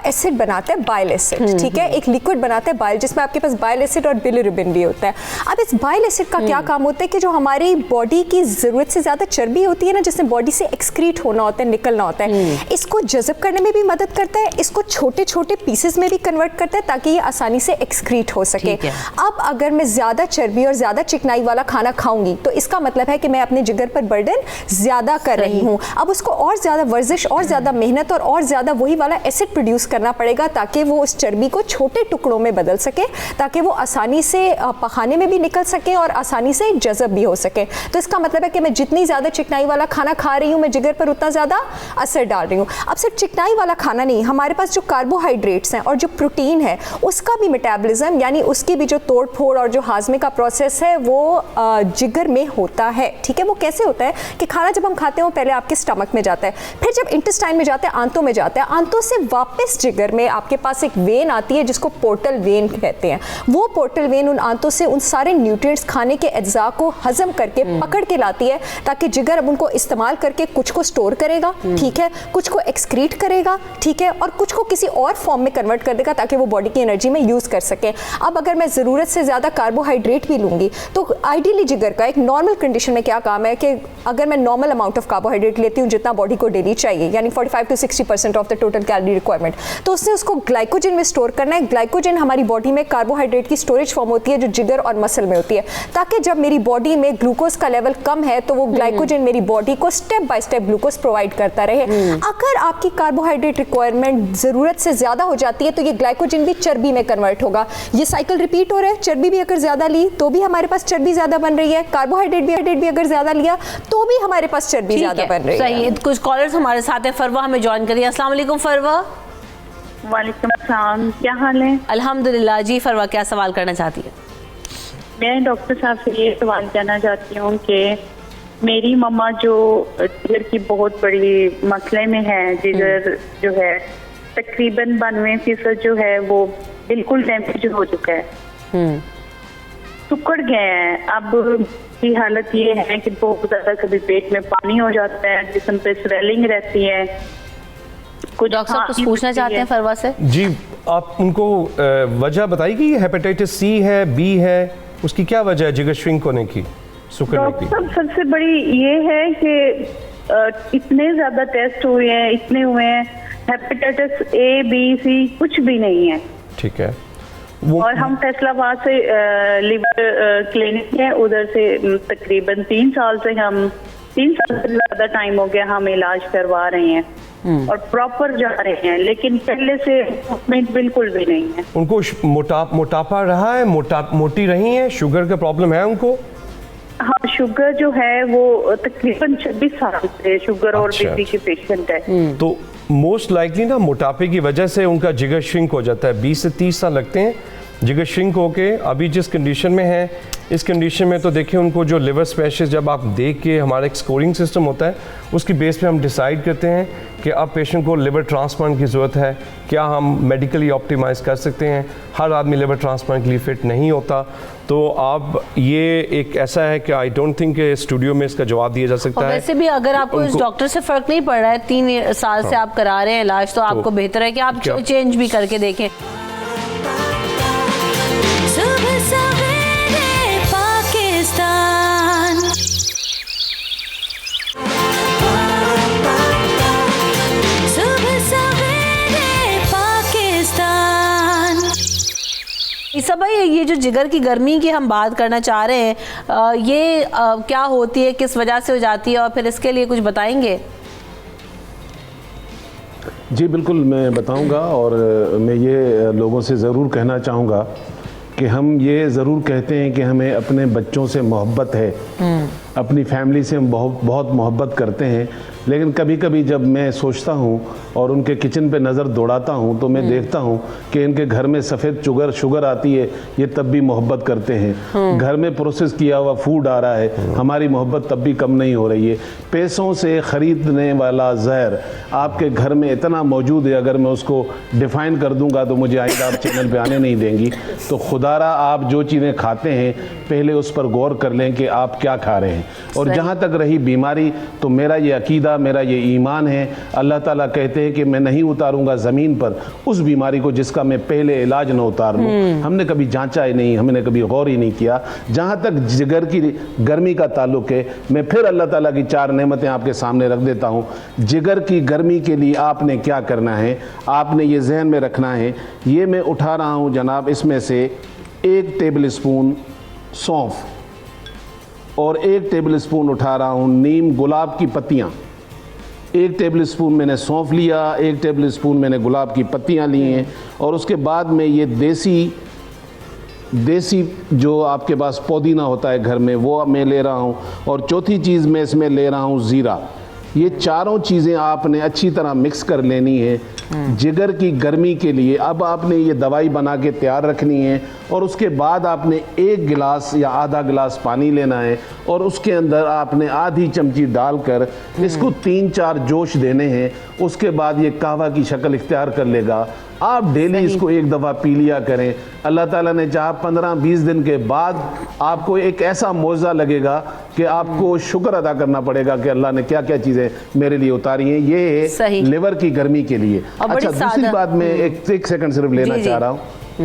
एसिड बनाता है, बाइल एसिड, ठीक है, एक लिक्विड बनाता है बाइल, जिसमें आपके पास बाइल एसिड और बिलिरुबिन भी होता है। अब इस बाइल एसिड का क्या काम होता है कि जो हमारी बॉडी की ज़रूरत से ज़्यादा चर्बी होती है ना, जिसमें बॉडी से एक्सक्रीट होना होता है, निकलना होता है, इसको जज़ब करने में भी मदद करता है, इसको छोटे छोटे पीसेस में भी कन्वर्ट करता है ताकि ये आसानी से एक्सक्रीट हो सके। अब अगर मैं ज़्यादा चर्बी और ज़्यादा चिकनाई वाला खाना खाऊंगी तो इसका मतलब है कि मैं अपने जिगर पर बर्डन ज़्यादा कर रही हूँ। अब उसको और ज़्यादा वर्जिश और ज़्यादा मेहनत और ज़्यादा वही वाला एसिड प्रोड्यूस करना पड़ेगा ताकि वो उस चर्बी को छोटे टुकड़ों में बदल सके, ताकि वो आसानी से पखाने में भी निकल सके और आसानी से जज़ब भी हो सके। तो इसका मतलब है कि मैं जितनी ज़्यादा चिकनाई वाला खाना खा रही हूँ, मैं जिगर पर उतना ज़्यादा असर डाल रही हूँ। अब सिर्फ चिकनाई वाला खाना नहीं, हमारे पास जो कार्बोहाइड्रेट्स हैं और जो प्रोटीन है, उसका भी मेटाबॉलिज्म, यानी उसकी भी जो तोड़ फोड़ और जो हाजमे का प्रोसेस है वो जिगर में होता है। ठीक है, वो कैसे होता है कि खाना जब हम खाते हैं पहले आपके स्टमक में जाता है, फिर जब इंटेस्टाइन में जाता है, आंतों में जाता है, आंतों से वापस जिगर में आपके पास एक वेन आती है जिसको पोर्टल वेन कहते हैं। वो पोर्टल वेन उन आंतों से उन सारे न्यूट्रिएंट्स, खाने के अज्जा को हजम करके पकड़ के लाती है, ताकि जिगर अब उनको इस्तेमाल करके कुछ को स्टोर करेगा, ठीक है, कुछ को एक्सक्रीट करेगा, ठीक है, और कुछ को किसी और फॉर्म में कन्वर्ट कर देगा ताकि वो बॉडी की एनर्जी में यूज कर सके। अब अगर मैं ज़रूरत से ज़्यादा कार्बोहाइड्रेट भी लूँगी तो आइडियली जिगर का एक नॉर्मल कंडीशन में क्या काम है कि अगर मैं नॉर्मल अमाउंट ऑफ कार्बोहाइड्रेट लेती हूँ जितना बॉडी को डेली चाहिए, यानी 45 to 60% of the total calorie requirement, तो उससे उसको ग्लाइकोजन में स्टोर करना है। ग्लाइकोजन हमारी बॉडी में कार्बोहाइड्रेट की स्टोरेज फॉर्म होती है जो जिगर और मसल में होती है, ताकि जब मेरी बॉडी में ग्लूकोज का लेवल कम है तो वो ग्लाइकोजन मेरी बॉडी को step by step glucose provide करता रहे। अगर आपकी कार्बोहाइड्रेट रिक्वायरमेंट ज़रूरत से ज़्यादा हो जाती है तो ये ग्लाइकोजन भी चर्बी में कन्वर्ट होगा। ये साइकिल रिपीट हो रहा है, चर्बी भी अगर ज़्यादा ली तो भी हमारे पास चर्बी ज़्यादा बन रही है, कार्बोहाइड्रेट भी अगर ज़्यादा लिया तो भी हमारे पास चर्बी ज़्यादा बन रही है। सही। कुछ कॉलर्स हमारे साथ हैं, फरवा हमें ज्वाइन करिए। अस्सलाम वालेकुम फरवा। वालेकुम अस्सलाम, क्या हाल है? अल्हम्दुलिल्लाह जी। फरवा, क्या सवाल करना चाहती है? मैं डॉक्टर साहब से ये सवाल करना चाहती हूँ कि मेरी मम्मा जो जिगर की बहुत बड़ी मसले में है, जिगर जो है तकरीबन 92% जो है वो बिल्कुल डैमेज हो चुका है, सुकड़ गए हैं। अब की हालत ये है कि बहुत ज़्यादा कभी पेट में पानी हो जाता है, जिस्म पे स्वेलिंग रहती है। कुछ डॉक्टर साहब कुछ पूछना चाहते हैं फरवा से? जी, आप उनको वजह बताइए कि ये हेपेटाइटिस सी है, बी है, उसकी क्या वजह है जिगर श्रिंक होने की, सुकड़ने की? सबसे बड़ी ये है कि इतने ज्यादा टेस्ट हुए हैं, इतने हुए हैं, हेपेटाइटिस ए बी सी कुछ भी नहीं है। ठीक है। और हम फैसलाबाद से लिवर क्लिनिक है, उधर से तकरीबन 3 साल से 3 साल से ज्यादा टाइम हो गया हम इलाज करवा रहे हैं और प्रॉपर जा रहे हैं, लेकिन पहले से इम्प्रूवमेंट बिल्कुल भी नहीं है। उनको मोटापा रहा है, मोटी रही है, शुगर का प्रॉब्लम है उनको? हाँ, शुगर जो है वो तकरीबन 26 साल से शुगर और बीपी की पेशेंट है। तो मोस्ट लाइकली ना मोटापे की वजह से उनका जिगर श्रिंक हो जाता है। 20 से 30 साल लगते हैं जिगर श्रिंक होके अभी जिस कंडीशन में है, इस कंडीशन में तो देखिए उनको जो लिवर स्पेशलिस्ट जब आप देख के, हमारा एक स्कोरिंग सिस्टम होता है, उसकी बेस पे हम डिसाइड करते हैं कि अब पेशेंट को लिवर ट्रांसप्लांट की ज़रूरत है, क्या हम मेडिकली ऑप्टिमाइज़ कर सकते हैं। हर आदमी लिवर ट्रांसप्लांट के लिए फ़िट नहीं होता। तो अब ये एक ऐसा है कि आई डोंट थिंक स्टूडियो में इसका जवाब दिया जा सकता है। वैसे भी अगर आपको इस डॉक्टर से फ़र्क नहीं पड़ रहा है, 3 साल से आप करा रहे हैं इलाज, तो आपको बेहतर है कि आप चेंज भी करके देखें। ईसा भाई, ये जो जिगर की गर्मी की हम बात करना चाह रहे हैं, ये क्या होती है, किस वजह से हो जाती है, और फिर इसके लिए कुछ बताएंगे? जी बिल्कुल, मैं बताऊंगा। और मैं ये लोगों से ज़रूर कहना चाहूँगा कि हम ये ज़रूर कहते हैं कि हमें अपने बच्चों से मोहब्बत है, अपनी फैमिली से हम बहुत मोहब्बत करते हैं, लेकिन कभी कभी जब मैं सोचता हूँ और उनके किचन पे नज़र दौड़ाता हूँ तो मैं देखता हूँ कि इनके घर में सफ़ेद शुगर आती है, ये तब भी मोहब्बत करते हैं। घर में प्रोसेस किया हुआ फूड आ रहा है, हमारी मोहब्बत तब भी कम नहीं हो रही है। पैसों से ख़रीदने वाला जहर आपके घर में इतना मौजूद है, अगर मैं उसको डिफ़ाइन कर दूँगा तो मुझे आइंदा आप चैनल पर आने नहीं देंगी। तो खुदारा आप जो चीज़ें खाते हैं पहले उस पर गौर कर लें कि आप क्या खा रहे हैं। और जहाँ तक रही बीमारी, तो मेरा ये अकीदा, मेरा ये ईमान है, अल्लाह ताला कहते हैं कि मैं नहीं उतारूंगा ज़मीन पर उस बीमारी को जिसका मैं पहले इलाज न उतार लूँ। हमने कभी जांचा ही नहीं, हमने कभी गौर ही नहीं किया। जहाँ तक जिगर की गर्मी का ताल्लुक है, मैं फिर अल्लाह ताला की 4 नेमतें आपके सामने रख देता हूँ। जिगर की गर्मी के लिए आपने क्या करना है, आपने ये जहन में रखना है। ये मैं उठा रहा हूँ जनाब, इसमें से 1 टेबल स्पून सौंफ और 1 टेबल स्पून उठा रहा हूँ नीम गुलाब की पत्तियाँ। 1 टेबल स्पून मैंने सौंफ लिया, 1 टेबल स्पून मैंने गुलाब की पत्तियाँ ली हैं, और उसके बाद में ये देसी जो आपके पास पुदीना होता है घर में, वो मैं ले रहा हूँ। और चौथी चीज़ मैं इसमें ले रहा हूँ ज़ीरा। ये चारों चीज़ें आपने अच्छी तरह मिक्स कर लेनी है जिगर की गर्मी के लिए। अब आपने ये दवाई बना के तैयार रखनी है, और उसके बाद आपने 1 गिलास या आधा गिलास पानी लेना है, और उसके अंदर आपने आधी चमची डालकर इसको 3-4 जोश देने हैं। उसके बाद ये कहवा की शक्ल इख्तियार कर लेगा। आप डेली इसको 1 दफ़ा पी लिया करें। अल्लाह ताला ने चाहा 15-20 दिन के बाद आपको एक ऐसा मौज़ा लगेगा कि आपको शुक्र अदा करना पड़ेगा कि अल्लाह ने क्या क्या चीज़ें मेरे लिए उतारी हैं। ये है लिवर की गर्मी के लिए। अच्छा, दूसरी बात मैं एक सेकंड सिर्फ लेना चाह रहा हूँ।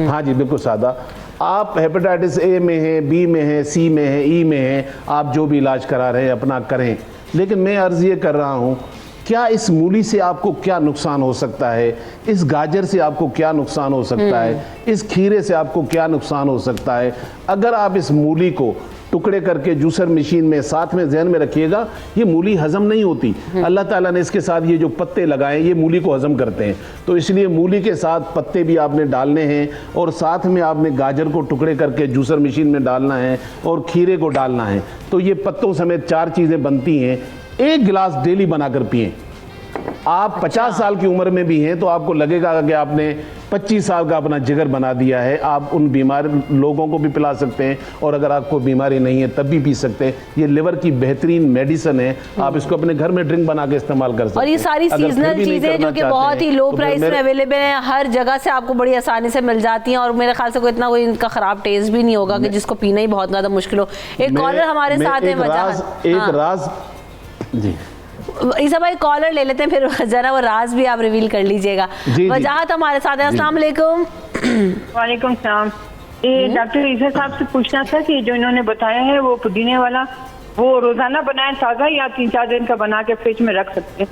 हाँ जी, बिल्कुल सादा। आप हेपेटाइटिस ए में है, बी में है, सी में है, ई में है, आप जो भी इलाज करा रहे हैं अपना करें, लेकिन मैं अर्ज़ ये कर रहा हूँ, क्या इस मूली से आपको क्या नुकसान हो सकता है, इस गाजर से आपको क्या नुकसान हो सकता है, इस खीरे से आपको क्या नुकसान हो सकता है। अगर आप इस मूली को टुकड़े करके जूसर मशीन में साथ में जहन में रखिएगा, ये मूली हजम नहीं होती। अल्लाह ताला ने इसके साथ ये जो पत्ते लगाए ये मूली को हजम करते हैं, तो इसलिए मूली के साथ पत्ते भी आपने डालने हैं, और साथ में आपने गाजर को टुकड़े करके जूसर मशीन में डालना है, और खीरे को डालना है। तो ये पत्तों समेत 4 चीज़ें बनती हैं। 1 गिलास डेली बनाकर पिएं। आप 50 साल की उम्र में भी हैं तो आपको लगेगा कि आपने 25 साल का अपना जिगर बना दिया है। आप उन बीमार लोगों को भी पिला सकते हैं, और अगर आपको बीमारी नहीं है तब भी पी सकते हैं। ये लिवर की बेहतरीन मेडिसिन है, आप इसको अपने घर में ड्रिंक बना के इस्तेमाल कर सकते हैं। और ये सारी सीजनल चीज़ें जो कि बहुत ही लो प्राइस में अवेलेबल हैं, हर जगह से आपको बड़ी आसानी से मिल जाती हैं, और मेरे ख्याल से कोई इतना कोई इनका ख़राब टेस्ट भी नहीं होगा कि जिसको पीना ही बहुत ज़्यादा मुश्किल हो। एक कॉलर हमारे साथ है, एक राज जी ईसा भाई कॉलर ले लेते हैं, फिर जरा वो राज भी आप रिवील कर लीजिएगा। वजाहत हमारे साथ है। अस्सलाम वालेकुम। वालेकुम सलाम। ये डॉक्टर ईसा साहब से पूछना था कि जो इन्होंने बताया है वो पुदीने वाला, वो रोजाना बनाए ताज़ा या 3-4 दिन का बना के फ्रिज में रख सकते हैं?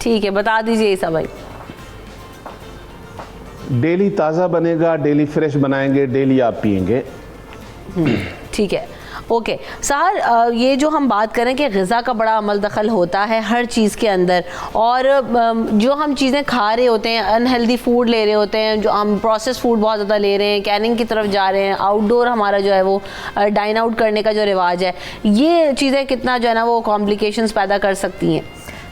ठीक है, बता दीजिए ईसा भाई। डेली ताज़ा बनेगा, डेली फ्रेश बनाएंगे, डेली आप पिएंगे। ठीक है, ओके सहर, ये जो हम बात करें कि ग़िज़ा का बड़ा अमल दखल होता है हर चीज़ के अंदर, और जो हम चीज़ें खा रहे होते हैं, अनहेल्दी फूड ले रहे होते हैं, जो हम प्रोसेस फूड बहुत ज़्यादा ले रहे हैं, कैनिंग की तरफ जा रहे हैं, आउटडोर हमारा जो है वो डाइन आउट करने का जो रिवाज है, ये चीज़ें कितना जो है ना वो कॉम्प्लिकेशंस पैदा कर सकती हैं?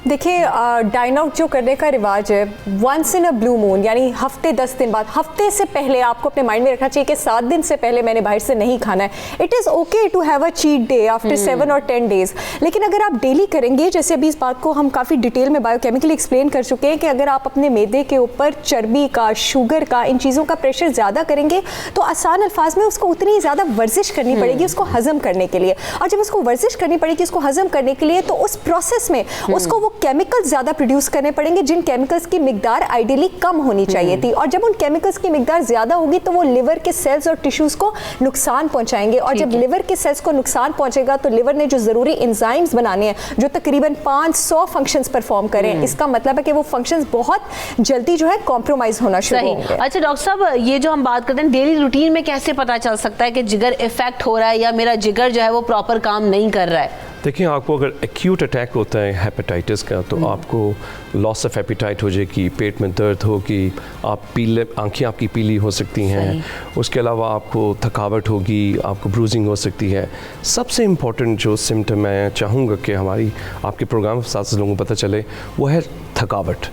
देखिए डाइन आउट जो करने का रिवाज है once in a blue moon, यानी हफ्ते 10 दिन बाद, हफ्ते से पहले आपको अपने माइंड में रखना चाहिए कि 7 दिन से पहले मैंने बाहर से नहीं खाना है। It is okay to have a cheat day after 7 और 10 डेज, लेकिन अगर आप डेली करेंगे, जैसे अभी इस बात को हम काफ़ी डिटेल में बायोकेमिकली एक्सप्लेन कर चुके हैं कि अगर आप अपने मैदे के ऊपर चर्बी का, शुगर का, इन चीज़ों का प्रेशर ज़्यादा करेंगे तो आसान अल्फाज में उसको उतनी ज़्यादा वर्जिश करनी पड़ेगी उसको हजम करने के लिए, और जब उसको वर्जिश करनी पड़ेगी उसको हजम करने के लिए तो उस प्रोसेस में उसको वो केमिकल्स ज़्यादा प्रोड्यूस करने पड़ेंगे जिन केमिकल्स की मिकदार आइडियली कम होनी चाहिए थी, और जब उन केमिकल्स की मिकदार ज़्यादा होगी तो वो लिवर के सेल्स और टिश्यूज़ को नुकसान पहुंचाएंगे, और जब लिवर के सेल्स को नुकसान पहुंचेगा तो लिवर ने जो ज़रूरी एंजाइम्स बनाने हैं जो तकरीबन 500 फंक्शंस परफॉर्म करें, इसका मतलब है कि वो फंक्शंस बहुत जल्दी जो है कॉम्प्रोमाइज होना शुरू होंगे। अच्छा डॉक्टर साहब, ये जो हम बात करते हैं डेली रूटीन में कैसे पता चल सकता है कि जिगर इफेक्ट हो रहा है या मेरा जिगर जो है वो प्रॉपर काम नहीं कर रहा है? देखिए, आपको अगर एक्यूट अटैक होता है हेपेटाइटिस का तो आपको लॉस ऑफ एपिटाइट हो जाएगी, पेट में दर्द होगी, आप पीले, आंखें आपकी पीली हो सकती हैं, उसके अलावा आपको थकावट होगी, आपको ब्रूजिंग हो सकती है। सबसे इम्पॉर्टेंट जो सिम्टम मैं चाहूँगा कि हमारी आपके प्रोग्राम के साथ लोगों को पता चले वो है थकावट।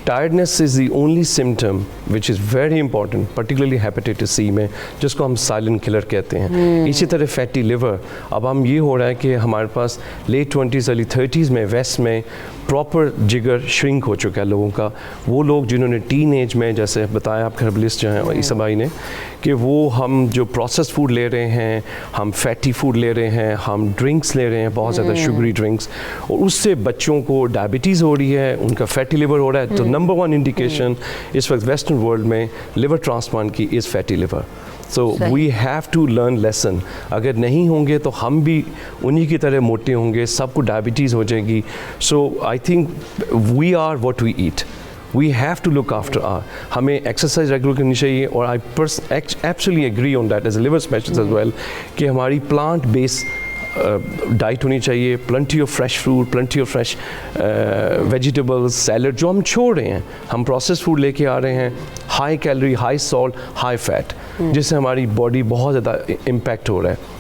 Tiredness is the only symptom which is very important, particularly hepatitis C में, जिसको हम साइलेंट किलर कहते हैं। इसी तरह फैटी लिवर, अब हम ये हो रहा है कि हमारे पास लेट 20s अर्ली 30s में वेस्ट में प्रॉपर जिगर श्रिंक हो चुका है लोगों का। वो लोग जिन्होंने टीन एज में, जैसे बताया आप हर्बलिस्ट जो हैं ईसा भाई ने, कि वो हम जो प्रोसेस फूड ले रहे हैं, हम फैटी फूड ले रहे हैं, हम ड्रिंक्स ले रहे हैं, बहुत ज़्यादा शुगरी ड्रिंक्स, और उससे बच्चों को डायबिटीज़ हो रही है, उनका फैटी लिवर हो रहा है। तो नंबर 1 इंडिकेशन इस वक्त वेस्टर्न वर्ल्ड में लिवर ट्रांसप्लांट की is fatty liver. So we have to learn lesson. अगर नहीं होंगे तो हम भी उन्हीं की तरह मोटे होंगे, सबको डायबिटीज़ हो जाएगी। So I think we are what we eat, we have to look after our. हमें एक्सरसाइज रेगुलर करनी चाहिए, और I absolutely agree on that as a liver specialist as well, कि हमारी प्लांट बेस्ड डाइट होनी चाहिए, plenty of fresh fruit, plenty of fresh vegetables, salad जो हम छोड़ रहे हैं, हम प्रोसेस फूड लेके आ रहे हैं, high calorie, high salt, high fat, जिससे हमारी बॉडी बहुत ज़्यादा इम्पैक्ट हो रहा है।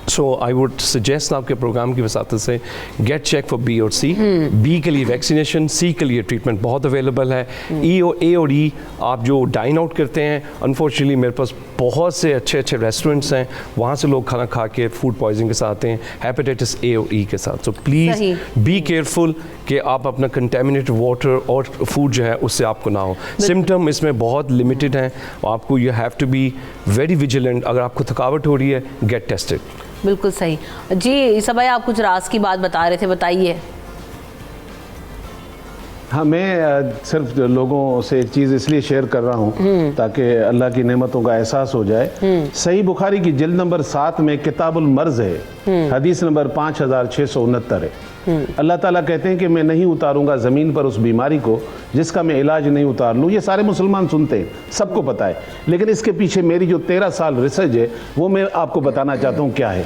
सो आई वुड सजेस्ट आपके प्रोग्राम की वसात से गेट चेक फॉर बी और सी। बी के लिए वैक्सीनेशन, सी के लिए ट्रीटमेंट बहुत अवेलेबल है। ए और ई आप जो डाइन आउट करते हैं, अनफॉर्चुनेटली मेरे पास बहुत से अच्छे अच्छे रेस्टोरेंट्स हैं, वहाँ से लोग खाना खा के फूड पॉइजनिंग के साथ आते हैं हेपेटाइटिस ए और ई के साथ। सो प्लीज़ बी केयरफुल कि आप अपना कंटेमिनेटेड वाटर और फूड जो है उससे आपको ना हो। सिम्टम इसमें बहुत लिमिटेड हैं, आपको you have to be very vigilant. अगर आपको थकावट हो रही है, गेट टेस्टेड। बिल्कुल सही जी। ईसा भाई, आप कुछ राज की बात बता रहे थे, बताइए। हाँ, मैं सिर्फ लोगों से एक चीज़ इसलिए शेयर कर रहा हूँ ताकि अल्लाह की नेमतों का एहसास हो जाए। सही बुखारी की जिल्द नंबर 7 में किताबुल मर्ज है, हदीस नंबर 5669 है। अल्लाह ताला कहते हैं कि मैं नहीं उतारूंगा ज़मीन पर उस बीमारी को जिसका मैं इलाज नहीं उतार लूँ। ये सारे मुसलमान सुनते हैं, सबको पता है, लेकिन इसके पीछे मेरी जो 13 साल रिसर्च है वो मैं आपको बताना चाहता हूँ क्या है।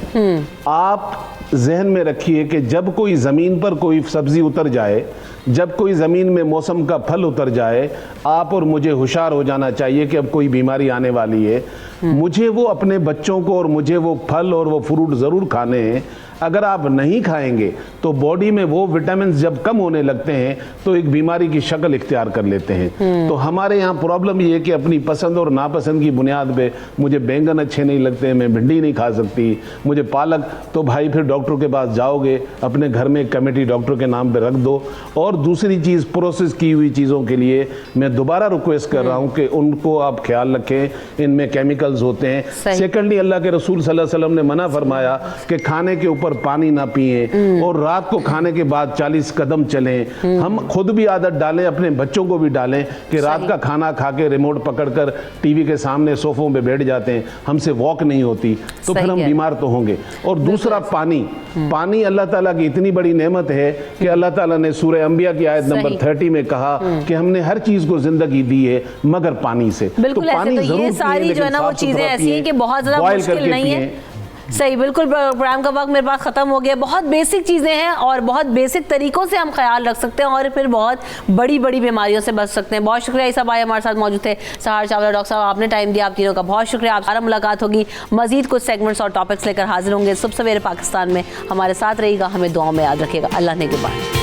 आप जहन में रखिए कि जब कोई ज़मीन पर कोई सब्ज़ी उतर जाए, जब कोई ज़मीन में मौसम का फल उतर जाए, आप और मुझे होशियार हो जाना चाहिए कि अब कोई बीमारी आने वाली है। मुझे वो अपने बच्चों को और मुझे वो फल और वो फ्रूट ज़रूर खाने हैं। अगर आप नहीं खाएंगे तो बॉडी में वो विटामिन जब कम होने लगते हैं तो एक बीमारी की शक्ल इख्तियार कर लेते हैं। तो हमारे यहाँ प्रॉब्लम ये है कि अपनी पसंद और नापसंद की बुनियाद पे मुझे बैंगन अच्छे नहीं लगते, मैं भिंडी नहीं खा सकती, मुझे पालक, तो भाई फिर डॉक्टर के पास जाओगे, अपने घर में एक कमेटी डॉक्टर के नाम पे रख दो। और दूसरी चीज़, प्रोसेस की हुई चीज़ों के लिए मैं दोबारा रिक्वेस्ट कर रहा हूँ कि उनको आप ख्याल रखें, इनमें केमिकल्स होते हैं। सेकेंडली, अल्लाह के रसूल सल्लल्लाहु अलैहि वसल्लम ने मना फरमाया कि खाने के ऊपर पानी ना पिए और रात को खाने के बाद 40 कदम चलें। हम खुद भी आदत डालें, अपने बच्चों को भी डालें कि रात का खाना खा के रिमोट पकड़कर टीवी के सामने सोफों पे बैठ जाते हैं, हमसे वॉक नहीं होती, तो फिर हम बीमार तो होंगे। और दूसरा, पानी अल्लाह ताला की इतनी बड़ी नेमत है कि अल्लाह ताला ने सूरह अंबिया की आयत नंबर 30 में कहा कि हमने हर चीज को जिंदगी दी है मगर पानी से। बिल्कुल, तो पानी तो ये सारी जो है ना वो चीजें ऐसी हैं कि बहुत ज्यादा मुश्किल नहीं है। सही, बिल्कुल। प्रोग्राम का वक्त मेरे पास ख़त्म हो गया। बहुत बेसिक चीज़ें हैं और बहुत बेसिक तरीक़ों से हम ख्याल रख सकते हैं और फिर बहुत बड़ी बड़ी बीमारियों से बच सकते हैं। बहुत शुक्रिया ईसा भाई हमारे साथ मौजूद थे, सहार चावला डॉक्टर साहब, आपने टाइम दिया, आप तीनों का बहुत शुक्रिया। आप सारा मुलाकात होगी, मज़ीद कुछ सेगमेंट्स और टॉपिक्स लेकर हाजिर होंगे। सुबह सवेरे पाकिस्तान में हमारे साथ रहिएगा, हमें दुआओं में याद रखिएगा। अल्लाह ने के बाद।